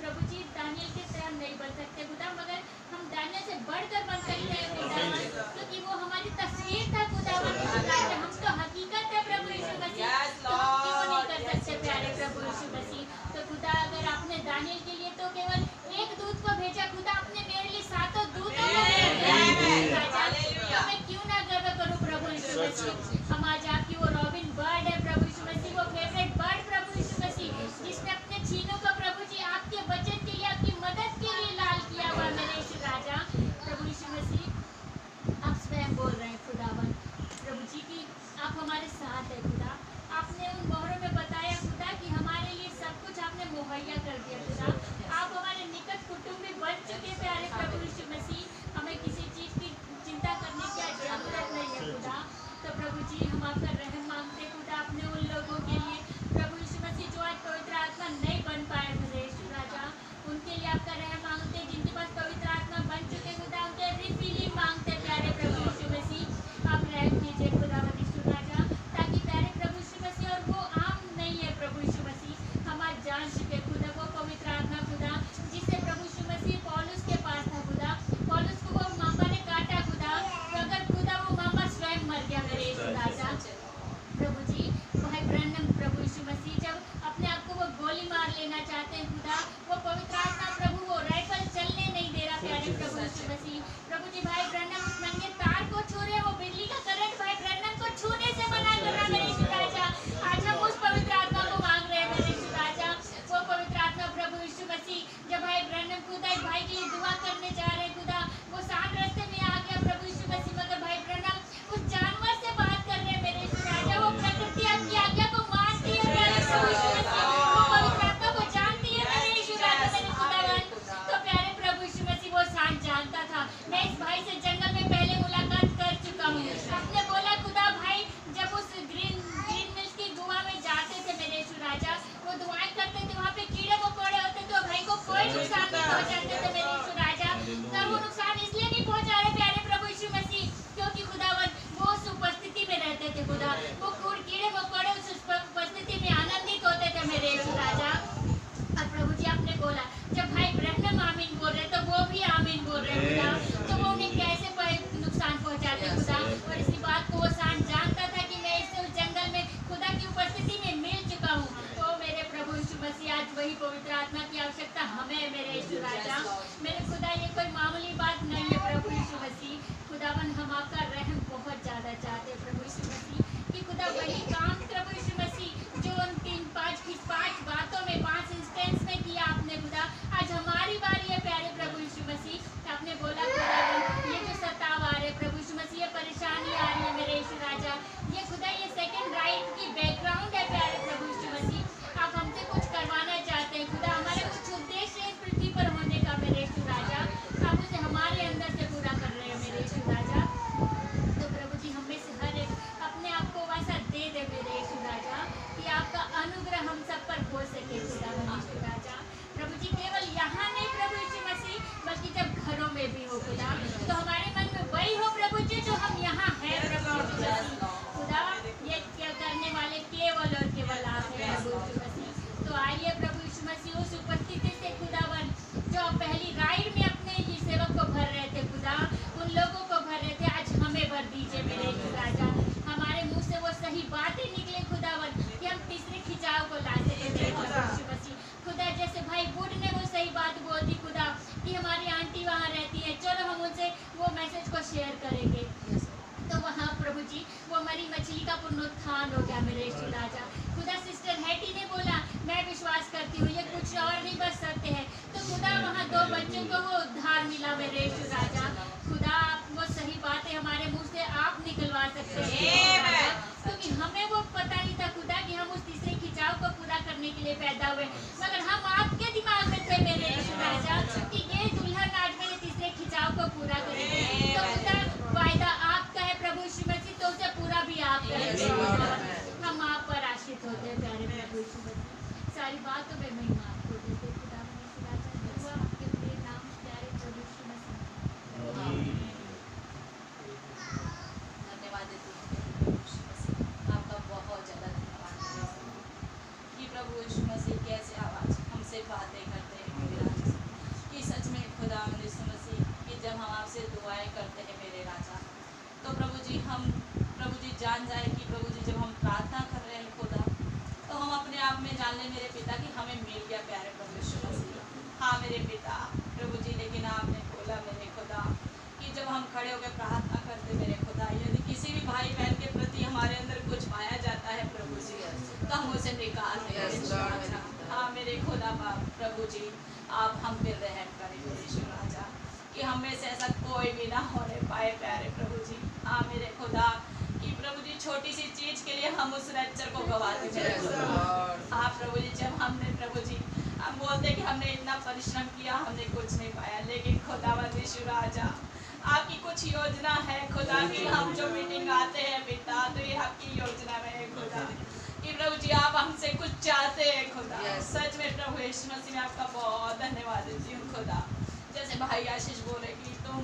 प्रभु जी दानियल के तरह नहीं बन सकते खुदा, मगर हम दानियल से बढ़कर बन सकते हैं खुदावन, क्योंकि वो हमारी तस्वीर था खुदावन यीशु राजा, हम तो हकीकत है प्रभु यीशु मसीह। Yes, तो हम क्यों नहीं Lord. कर सकते प्यारे प्रभु यीशु मसीह। तो खुदा अगर आपने दानियल के लिए तो केवल एक दूत को भेजा खुदा, आपने मेरे लिए सातों दूतों को भेज दिया है मेरे यीशु राजा। तो मैं क्यों ना गर्व करूं प्रभु यीशु मसीह। हम आज आपकी वो रॉबिन बर्ड है प्रभु यीशु मसीह, वो फेवरेट बर्ड प्रभु यीशु मसीह, जिसने अपने छीनों को प्रभु जी आपके बचत के लिए, आपकी मदद के लिए लाल किया हुआ मेरे यीशु राजा। प्रभु यीशु मसीह आप स्वयं बोल रहे हैं खुदावन प्रभु जी की आप हमारे साथ है खुदा। आपने उन मोहरों में बताया खुदा कि हमारे लिए सब कुछ आपने मुहैया कर दिया खुदा। आप हमारे निकट कुटुंबी बन चुके प्यारे प्रभु यीशु मसीह, हमें किसी चीज़ की चिंता करने की आज जरूरत नहीं है खुदा। तो प्रभु जी हम आपका रहम मांगते खुदा अपने उन लोगों के लिए प्रभु यीशु मसीह जो आज पवित्र आत्मा नहीं बन पाए मेरे यीशु राजा, उनके लिए आपका रहम मांगते। जिनके पास पवित्र आत्मा बन चुके खुदा उनके रिफिलिंग मांगते प्यारे प्रभु यीशु मसीह। आप रहम कीजिए खुदा यीशु राजा, ताकि प्यारे प्रभु यीशु मसीह और वो आम नहीं है प्रभु यीशु मसीह, हम आज जान चुके खुदा वो पवित्र आत्मा खुदा जिससे प्रभु यीशु मसीह पौलुस के पास था खुदा। पौलुस को वो मामा ने काटा खुदा, तो अगर खुदा वो मामा स्वयं मर गया मेरे यीशु राजा। प्रभु जी भाई ब्रैनम प्रभु यीशु मसीह जब अपने आप को वो गोली मार लेना चाहते हैं खुदा, वो पवित्र आत्मा प्रभु वो राइफल चलने नहीं दे रहा प्यारे प्रभु यीशु मसीह। प्रभु जी भाई ब्रैनम उस नंगे तार को छू रहे, वो बिजली का करंट भाई ब्रैनम को छूने से मना कर रहा मेरे यीशु राजा। आज हम उस पवित्र आत्मा को मांग रहे हैं मेरे यीशु राजा, वो पवित्र आत्मा प्रभु यीशु मसीह जब भाई ब्रैनम खुदा एक भाई के लिए दुआ करने जा रहे हैं खुदा, वो सांड रास्ते में आ गया प्रभु यीशु मसीह, मगर भाई ब्रैनम उस जानवर से बात कर रहे हैं मेरे यीशु राजा। वो प्रकृति आपकी आज्ञा को मानती है प्यारे प्रभु यीशु मसीह, वो पवित्र आत्मा को जानती है मेरे यीशु राजा मेरे खुदावन। तो प्यारे प्रभु यीशु मसीह वो सांड जानता था, मैं इस भाई से जंगल में पहले मुलाकात कर चुका हूँ। आपने बोला खुदा भाई जब उस ग्रीन मिल्स की गुफा में जाते थे मेरे यीशु राजा, वो दुआएं करते थे, वहाँ पे कीड़े मकोड़े होते थे, भाई को कोई नुकसान नहीं पहुँचाते थे मेरे यीशु राजा। तब वो नुकसान इसलिए नहीं पहुँचा रहे प्यारे प्रभु यीशु मसीह क्योंकि खुदावन वो उस उपस्थिति में रहते थे खुदा, वो कीड़े मकोड़े उस उपस्थिति में आनंदित होते थे मेरे यीशु राजा। और प्रभु जी आपने बोला जब भाई ब्रह्म आमीन बोल रहे तो वो भी आमीन बोल रहे खुदा, तो वो उन्हें कैसे नुकसान पहुंचाते खुदा। और इसी बात को वो सांड जानता था कि मैं इससे उस जंगल में खुदा की उपस्थिति में मिल चुका हूँ। तो मेरे प्रभु यीशु मसीह आज वही पवित्र आत्मा की आवश्यकता हमें है मेरे यीशु राजा। मेरे खुदा ये कोई मामूली बात नहीं है प्रभु यीशु मसीह। खुदावन हम आपका रहम बहुत ज़्यादा चाहते हैं प्रभु यीशु मसीह कि खुदा वही काम प्रभु यीशु मसीह जो उन 5 बातों में 5 इंस्टेंस में किया आपने खुदा, आज हमारी बारी है प्यारे प्रभु यीशु मसीह। आपने बोला खुदावन ये जो सताव आ रहे प्रभु यीशु मसीह, ये परेशानी आ रही है मेरे यीशु राजा, ये खुदा ये सेकंड राइट की बैकग्राउंड है प्यारे प्रभु यीशु मसीह। आप हमसे कुछ करवाना चाहते हैं खुदा, हमारे कुछ उद्देश्य है इस पृथ्वी पर होने का मेरे यीशु राजा, आप उसे हमारे अंदर से पूरा कर रहे हैं मेरे यीशु राजा। तो प्रभु जी हमें से हर एक अपने आप को वैसा दे दे मेरे यीशु राजा कि आपका अनुग्रह हम सब पर हो सके खुदा यीशु राजा। प्रभु जी केवल यहाँ नहीं प्रभु यीशु मसीह, बल्कि जब घरों में भी हो खुदा, तो हमारे मन में वही हो प्रभु जी जो हम यहाँ हैं प्रभु यीशु मसीह। खुदा ये क्या करने वाले केवल और केवल आप हैं प्रभु यीशु मसीह। तो आइए प्रभु यीशु मसीह उस उपस्थिति से खुदावन जो आप पहली राइड में अपने ये सेवक को भर रहे थे खुदा, उन लोगों को भर रहे थे, आज हमें भर दीजिए मेरे यीशु राजा। हमारे मुंह से वो सही बातें निकले खुदावन कि हम तीसरे खिंचाव को ला सके मेरे प्रभु यीशु मसीह। खुदा जैसे भाई बुड ने वो सही बात बोल दी खुदा कि हमारी आंटी वहाँ रहती है, चलो हम उनसे वो मैसेज को शेयर करेंगे। तो वहाँ प्रभु जी वो मरी मछली का पुनरुत्थान हो गया मेरे यीशु राजा। दो बच्चों को वो उद्धार मिला मेरे यीशु राजा। खुदा वो सही बात है हमारे मुंह से आप निकलवा सकते हैं, क्योंकि हमें वो पता नहीं था खुदा कि हम उस तीसरे खिंचाव को पूरा करने के लिए पैदा हुए, मगर हम आपके दिमाग में थे मेरे यीशु राजा कि ये दुल्हन आज मेरे तीसरे खिंचाव को पूरा करेगी। तो खुदा वायदा आपका है प्रभु यीशु मसीह, तो उसे पूरा भी आप करेंगे। हम आप पर आश्रित होते हैं प्यारे प्रभु यीशु मसीह। सारी बातों में महिमा आपको देते खुदा यीशु राजा। दुआ आपके प्रिय नाम प्यारे प्रभु यीशु मसीह। धन्यवाद देती हूँ प्रभु यीशु मसीह, आपका बहुत ज़्यादा धन्यवाद कि प्रभु यीशु मसीह कैसे आवाज़ हमसे बातें करते हैं मेरे राजा, कि सच में खुदा यीशु मसीह कि जब हम आपसे दुआएं करते हैं मेरे राजा, तो प्रभु जी हम प्रभु जी जान जाए कि प्रभु जी जब हम प्रार्थना कर रहे हैं खुदा, तो हम अपने आप में जान लें मेरे पिता कि हमें मिल गया प्यारे प्रभु यीशु मसीह। हाँ मेरे पिता प्रभु जी, लेकिन आपने बोला मेरे खुदा कि जब हम खड़े होकर प्रार्थना करते मेरे खुदा, यदि किसी भी भाई बहन के प्रति हमारे अंदर कुछ पाया जाता है प्रभु जी, तो हम उसे निकाल दें। हाँ मेरे खुदा प्रभु जी, आप हम पे रहम करें मेरे यीशु राजा, कि हम में से ऐसा कोई भी ना होने पाए प्यारे प्रभु जी। हाँ मेरे खुदा कि प्रभु जी छोटी सी चीज के लिए हम उस रैप्चर को गवा देते हैं। हाँ प्रभु जी, जब हमने प्रभु जी हम बोलते कि हमने इतना परिश्रम किया, हमने कुछ नहीं पाया, लेकिन खुदावंद यीशु राजा आपकी कुछ योजना है खुदा की। हम जो मीटिंग आते हैं पिता, तो ये आपकी योजना में है खुदा कि प्रभु जी आप हमसे कुछ चाहते हैं खुदा। सच में प्रभु यीशु मसीह में आपका बहुत धन्यवाद देती हूँ खुदा। जैसे भाई आशीष बोले कि तुम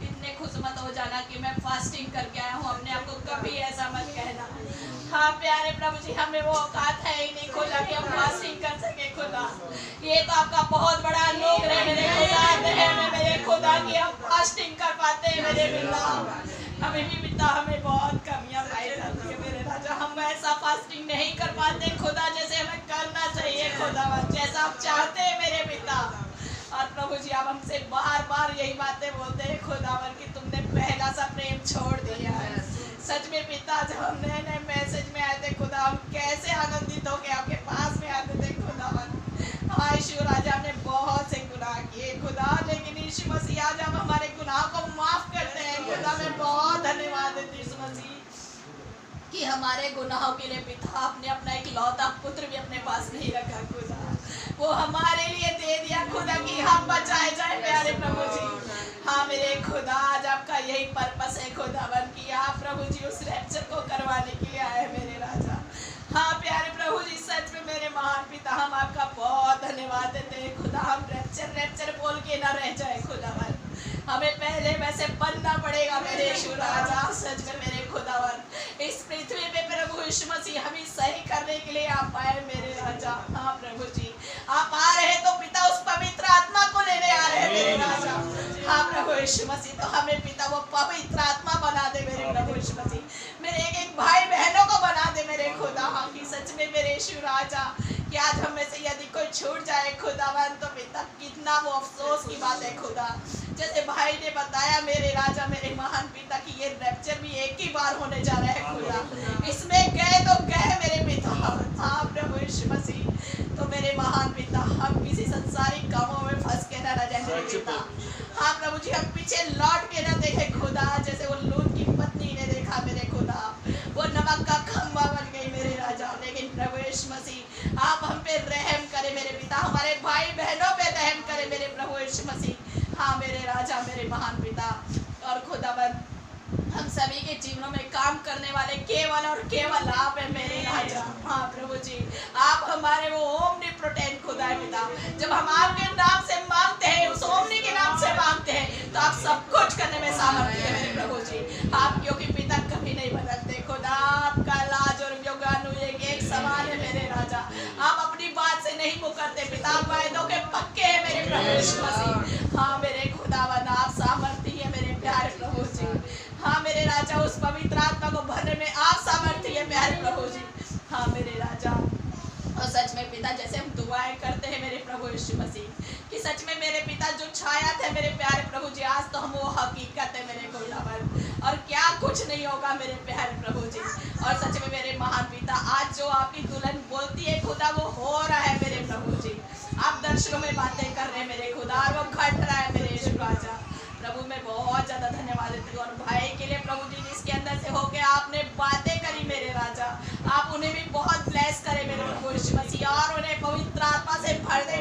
इतने खुश मत हो जाना कि मैं फास्टिंग करके आया हूँ, अपने आप को कभी ऐसा मत कहना। हाँ प्यारे प्रभु जी, हमें वो औकात है ही नहीं खुदा कि हम फास्टिंग कर सके खुदा। ये तो आपका बहुत बड़ा अनुग्रह है मेरे खुदा, में मेरे खुदा कि हम फास्टिंग कर पाते हैं मेरे पिता। हमें भी पिता हमें बहुत कमियां पाई जाती है मेरे राजा, हम ऐसा फास्टिंग नहीं कर पाते खुदा जैसे हमें करना चाहिए खुदा, जैसा आप चाहते हैं मेरे पिता। और प्रभु जी आप हमसे बार बार यही बातें बोलते हैं खुदावन कि तुमने पहला सा प्रेम छोड़ दिया है। सच में पिता, जब हम नए नए मैसेज में आए थे खुदा, हम कैसे आनंदित होके आपके पास में आते थे खुदावन। हाँ यीशु राजा, हमने बहुत से गुनाह किए खुदा, लेकिन यीशु मसीह आज आप हमारे गुनाह को माफ करते हैं खुदा। मैं बहुत धन्यवाद देती यीशु मसीह कि हमारे गुनाहों के लिए पिता आपने अपना एक लौता पुत्र भी अपने पास नहीं रखा खुदा, वो हमारे लिए दे दिया खुदा कि हम बचाए जाए प्यारे प्रभु जी। हाँ मेरे खुदा, आज आपका यही पर्पस है खुदावन कि आप प्रभु जी उस रैप्चर को करवाने के लिए आए मेरे राजा। हाँ प्यारे प्रभु जी, सच में मेरे महान पिता हम आपका बहुत धन्यवाद देते हैं खुदा। हम रैप्चर बोल के ना रह जाए खुदावन, हमें पहले वैसे बनना पड़ेगा मेरे यीशु राजा। सच में मेरे खुदावन, इस पृथ्वी पे प्रभु यीशु मसीह हमें सही करने के लिए आप आए मेरे राजा। हाँ प्रभु जी, आप आ रहे तो पिता उस पवित्र आत्मा को लेने आ रहे हैं मेरे राजा। हाँ प्रभु यीशु मसीह, तो हमें पिता वो पवित्र आत्मा बना दे मेरे प्रभु यीशु मसीह, मेरे एक एक भाई बहनों को बना दे मेरे खुदा। हाँ कि सच में मेरे यीशु राजा कि आज हम में से यदि कोई छूट जाए खुदावन, तो पिता कितना वो अफसोस की बात है खुदा। जैसे भाई ने बताया मेरे राजा मेरे महान पिता कि ये रैप्चर भी एक ही बार होने जा रहा है खुदा, इसमें गए तो गए मेरे पिता। हाँ प्रभु यीशु मसीह, तो मेरे महान पिता हम किसी संसारिक कामों में फंस के ना रह जाए मेरे पिता। हाँ प्रभु जी, हम पीछे लौट के ना देखे खुदा, जैसे वो लूत की पत्नी ने देखा मेरे खुदा, वो नमक का खंभा बन गई मेरे राजा। लेकिन प्रभु यीशु मसीह आप हम पे रहम करे मेरे पिता, हमारे भाई बहनों पे रहम करे मेरे प्रभु यीशु मसीह। हाँ मेरे राजा मेरे महान पिता, और खुदावन हम सभी के जीवनों में काम करने वाले केवल और केवल आप है मेरे राजा। हाँ प्रभु जी, आप हमारे वो ओमनीपोटेंट खुदा है पिता। जब हम आपके नाम से मांगते हैं, उस ओमनी के नाम से मांगते हैं, तो आप सब कुछ करने में सामर्थ्य है मेरे प्रभु जी। आप क्योंकि पिता कभी नहीं बदलते खुदा, आपका लाज और योगानु एक समान है मेरे राजा। आप अपनी बात से नहीं मुकरते पिता, आप वायदों के पक्के हैं मेरे प्रभु यीशु मसीह। हाँ मेरे खुदावन, आप सामर्थ्य है मेरे प्यारे प्रभु जी। हाँ मेरे राजा, उस पवित्र आत्मा को भरने में आप सामर्थ्य है प्यारे प्रभु जी। हाँ मेरे राजा, और सच में पिता जैसे हम दुआएं करते हैं मेरे प्रभु यीशु मसीह कि सच में मेरे पिता जो छाया थे मेरे प्यारे प्रभु जी, आज तो हम वो हकीकत है मेरे खुदावन, और क्या कुछ नहीं होगा मेरे प्यारे प्रभु जी। और सच में मेरे महान पिता, आज जो आपकी दुल्हन बोलती है खुदा, वो हो रहा है मेरे प्रभु जी। आप दर्शनों में बातें कर रहे हैं मेरे खुदा, और वो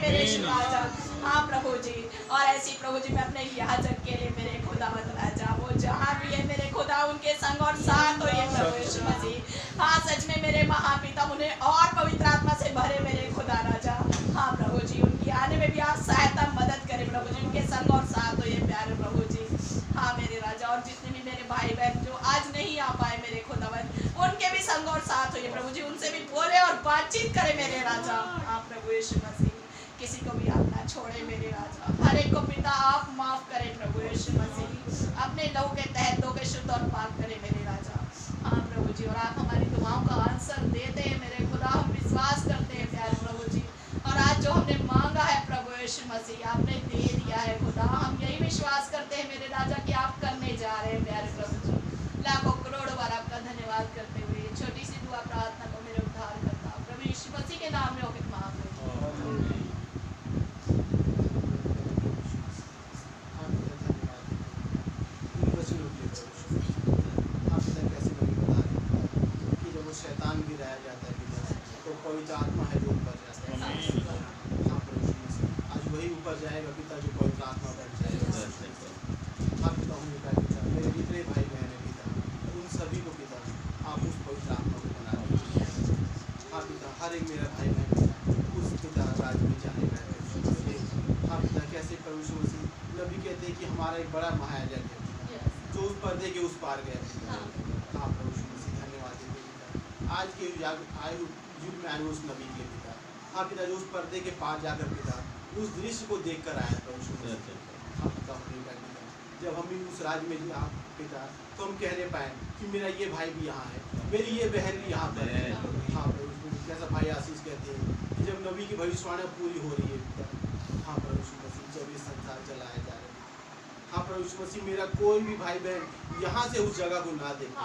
मेरे राजा। हाँ प्रभु जी, और ऐसी प्रभु जी मैं अपने याजक के लिए मेरे खुदावंद राजा, वो जहाँ भी है मेरे खुदा उनके संग और साथ हो ये प्रभु यीशु मसीह। हाँ सच में मेरे महापिता उन्हें और पवित्र आत्मा से भरे मेरे खुदा राजा। हाँ प्रभु जी, उनकी आने में भी आप सहायता मदद करें प्रभु जी, उनके संग और साथ हो ये प्यारे प्रभु जी। हाँ मेरे राजा, और जितने भी मेरे भाई बहन जो आज नहीं आ पाए मेरे खुदावंद, उनके भी संग और साथ हो ये प्रभु जी, उनसे भी बोले और बातचीत करें मेरे राजा। हाँ प्रभु यीशु मसीह, किसी को भी आप ना छोड़े मेरे राजा, हर एक को पिता आप माफ करें प्रभु यीशु मसीह, अपने लहू के तहत धो के शुद्ध और पाक करें मेरे राजा। हाँ प्रभु जी, और आप हमारी दुआओं का आंसर देते हैं मेरे खुदा, हम विश्वास करते हैं प्यारे प्रभु जी, और आज जो हमने मांगा है प्रभु यीशु मसीह आपने दे दिया है खुदा, हम यही विश्वास करते हैं मेरे राजा कि आप करने जा रहे हैं प्यारे प्रभु जी। लाखों करोड़ों बार आपका धन्यवाद करते हुए छोटी सी दुआ प्रार्थना को मेरे उद्धार करता प्रभु यीशु मसीह के नाम में होकर मांग लेते हैं। शैतान गिराया जाता है पिता, तो पवित्र आत्मा है जो ऊपर जाता है। हाँ प्रभु यीशु मसीह, आज वही ऊपर जाएगा पिता जो पवित्र आत्मा बन जाएगा। हाँ पिता, होने का पिता, मेरे जितने भाई बहन है पिता, उन सभी को पिता आप उस पवित्र आत्मा को बना दीजिए। हाँ पिता, हर एक मेरा भाई बहन पिता उस पिता राज में जाने का है। हाँ पिता, कैसे प्रभु यीशु मसीह नबी कहते हैं कि हमारा एक बड़ा महायाजक है जो उस पर्दे के उस पार गया पिता। हाँ प्रभु यीशु मसीह, धन्यवाद देते आज के युग में आए उस नबी के पिता। हाँ पिता, जो उस पर्दे के पार जाकर पिता उस दृश्य को देख कर आया प्रभु। हाँ पिता, जब हम भी उस राज्य में आप पिता तो हम कहने पाए कि मेरा ये भाई भी यहाँ है, मेरी ये बहन भी यहाँ पर है। हाँ प्रभु, जैसा भाई आशीष कहते हैं कि जब नबी की भविष्यवाणी पूरी हो रही है पिता। हाँ प्रभु यीशु मसीह, जब ये संसार चलाया जा रहा है। हाँ प्रभु यीशु मसीह, मेरा कोई भी भाई बहन यहाँ से उस जगह को ना देखे।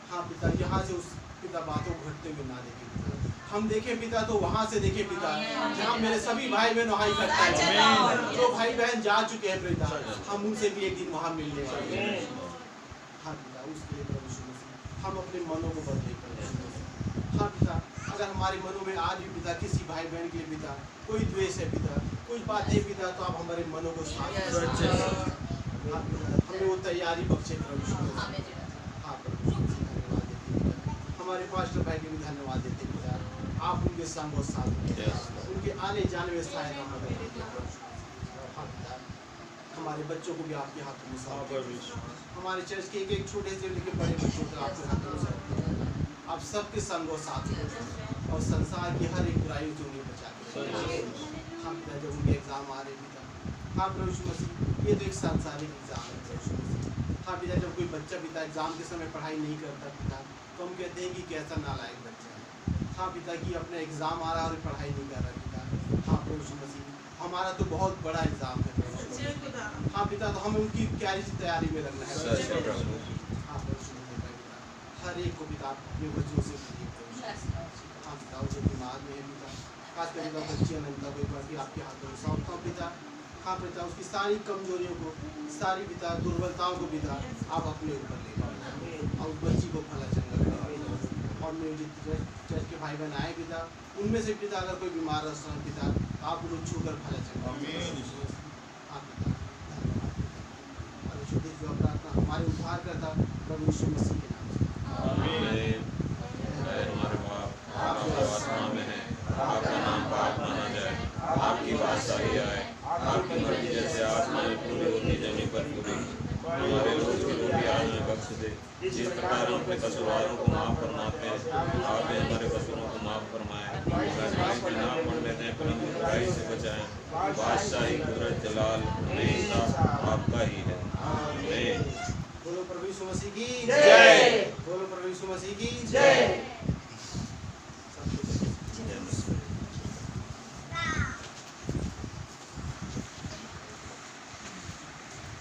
हाँ पिता, यहाँ से उस पिता बातों को घटते हुए ना देखे पिता, हम देखें पिता तो वहाँ से देखें पिता जहाँ मेरे सभी भाई बहन वहाँ इकट्ठा है। जो भाई बहन जा चुके हैं पिता, हम उनसे भी एक दिन वहाँ मिलने वाले हैं। हाँ पिता, उसके लिए प्रभु यीशु मसीह हम अपने मनों को बदले प्रभु। हाँ पिता, अगर हमारे मनों में आज भी पिता किसी भाई बहन के लिए पिता कोई द्वेष है पिता, कोई बात है पिता, तो आप हमारे मनों को साफ करें। हाँ पिता, हमें वो तैयारी बख्शे प्रभु यीशु मसीह। हाँ प्रभु यीशु मसीह, धन्यवाद देते पिता, हमारे पास्टर भाई के भी धन्यवाद देते पिता, आप उनके संग और साथ उनके आने जाने में सहायता मदद करते। हाँ पिता, हमारे बच्चों को भी आपके हाथों में सौंपते, हमारे चर्च के एक छोटे से लेकर बड़े बच्चों को आपके हाथों में सौंपते, आप सबके संग और साथ और संसार की हर एक बुराई से उन्हें बचा के। हाँ पिता, जब उनके एग्जाम आ रहे पिता, हाँ प्रभु यीशु मसीह, ये तो एक सांसारिक एग्जाम है प्रभु यीशु मसीह। हाँ पिता, जब कोई बच्चा पिता एग्जाम के समय पढ़ाई नहीं करता पिता, तो हम कहते हैं कि कैसा नालायक बच्चा है। हाँ पिता, कि अपना एग्जाम आ रहा है और पढ़ाई नहीं कर रहा पिता। हाँ प्रभु यीशु मसीह, हमारा तो बहुत बड़ा एग्जाम है प्रभु। हाँ पिता, तो हमें उनकी तैयारी में लगना है। हाँ प्रभु यीशु मसीह, हर एक को पिता अपने बच्चों से हाँ पिता, जो दिमाग में है पिता, खास कर बच्ची अनंता को एक बार फिर आपके हाथों में सौंपता हूँ पिता। हाँ पिता, उसकी सारी कमजोरियों को, सारी पिता दुर्बलताओं को पिता आप अपने ऊपर ले लो और उस बच्ची को भला चंगा करें। और मेरे जो चर्च के भाई बहन आए पिता, उनमें से पिता अगर कोई बीमार रह पिता, आप उन्हें छूकर भला चंगा। हाँ पिता, और छोटी जो प्रार्थना हमारे उद्धार करता प्रभु यीशु मसीह के नाम से। हमारे बाप आपका आसमान में है, आपका नाम पाक माना जाए, आपकी बादशाही आए, आपकी मर्जी जैसे आसमान में पूरी होती जमीन पर पूरी। हमारे रोज की रोटी आज हमें बख्श दे, जिस प्रकार हम अपने कसूरवारों को माफ फरमाते हैं, आप भी हमारे कसूरों को माफ फरमाएं। ना पढ़ लेते हैं परंतु बुराई से बचाएं। बादशाही, कुदरत, जलाल हमेशा आपका ही है। आमीन। बोलो प्रभु यीशु मसीह की जय। बोलो प्रभु यीशु मसीह की जय।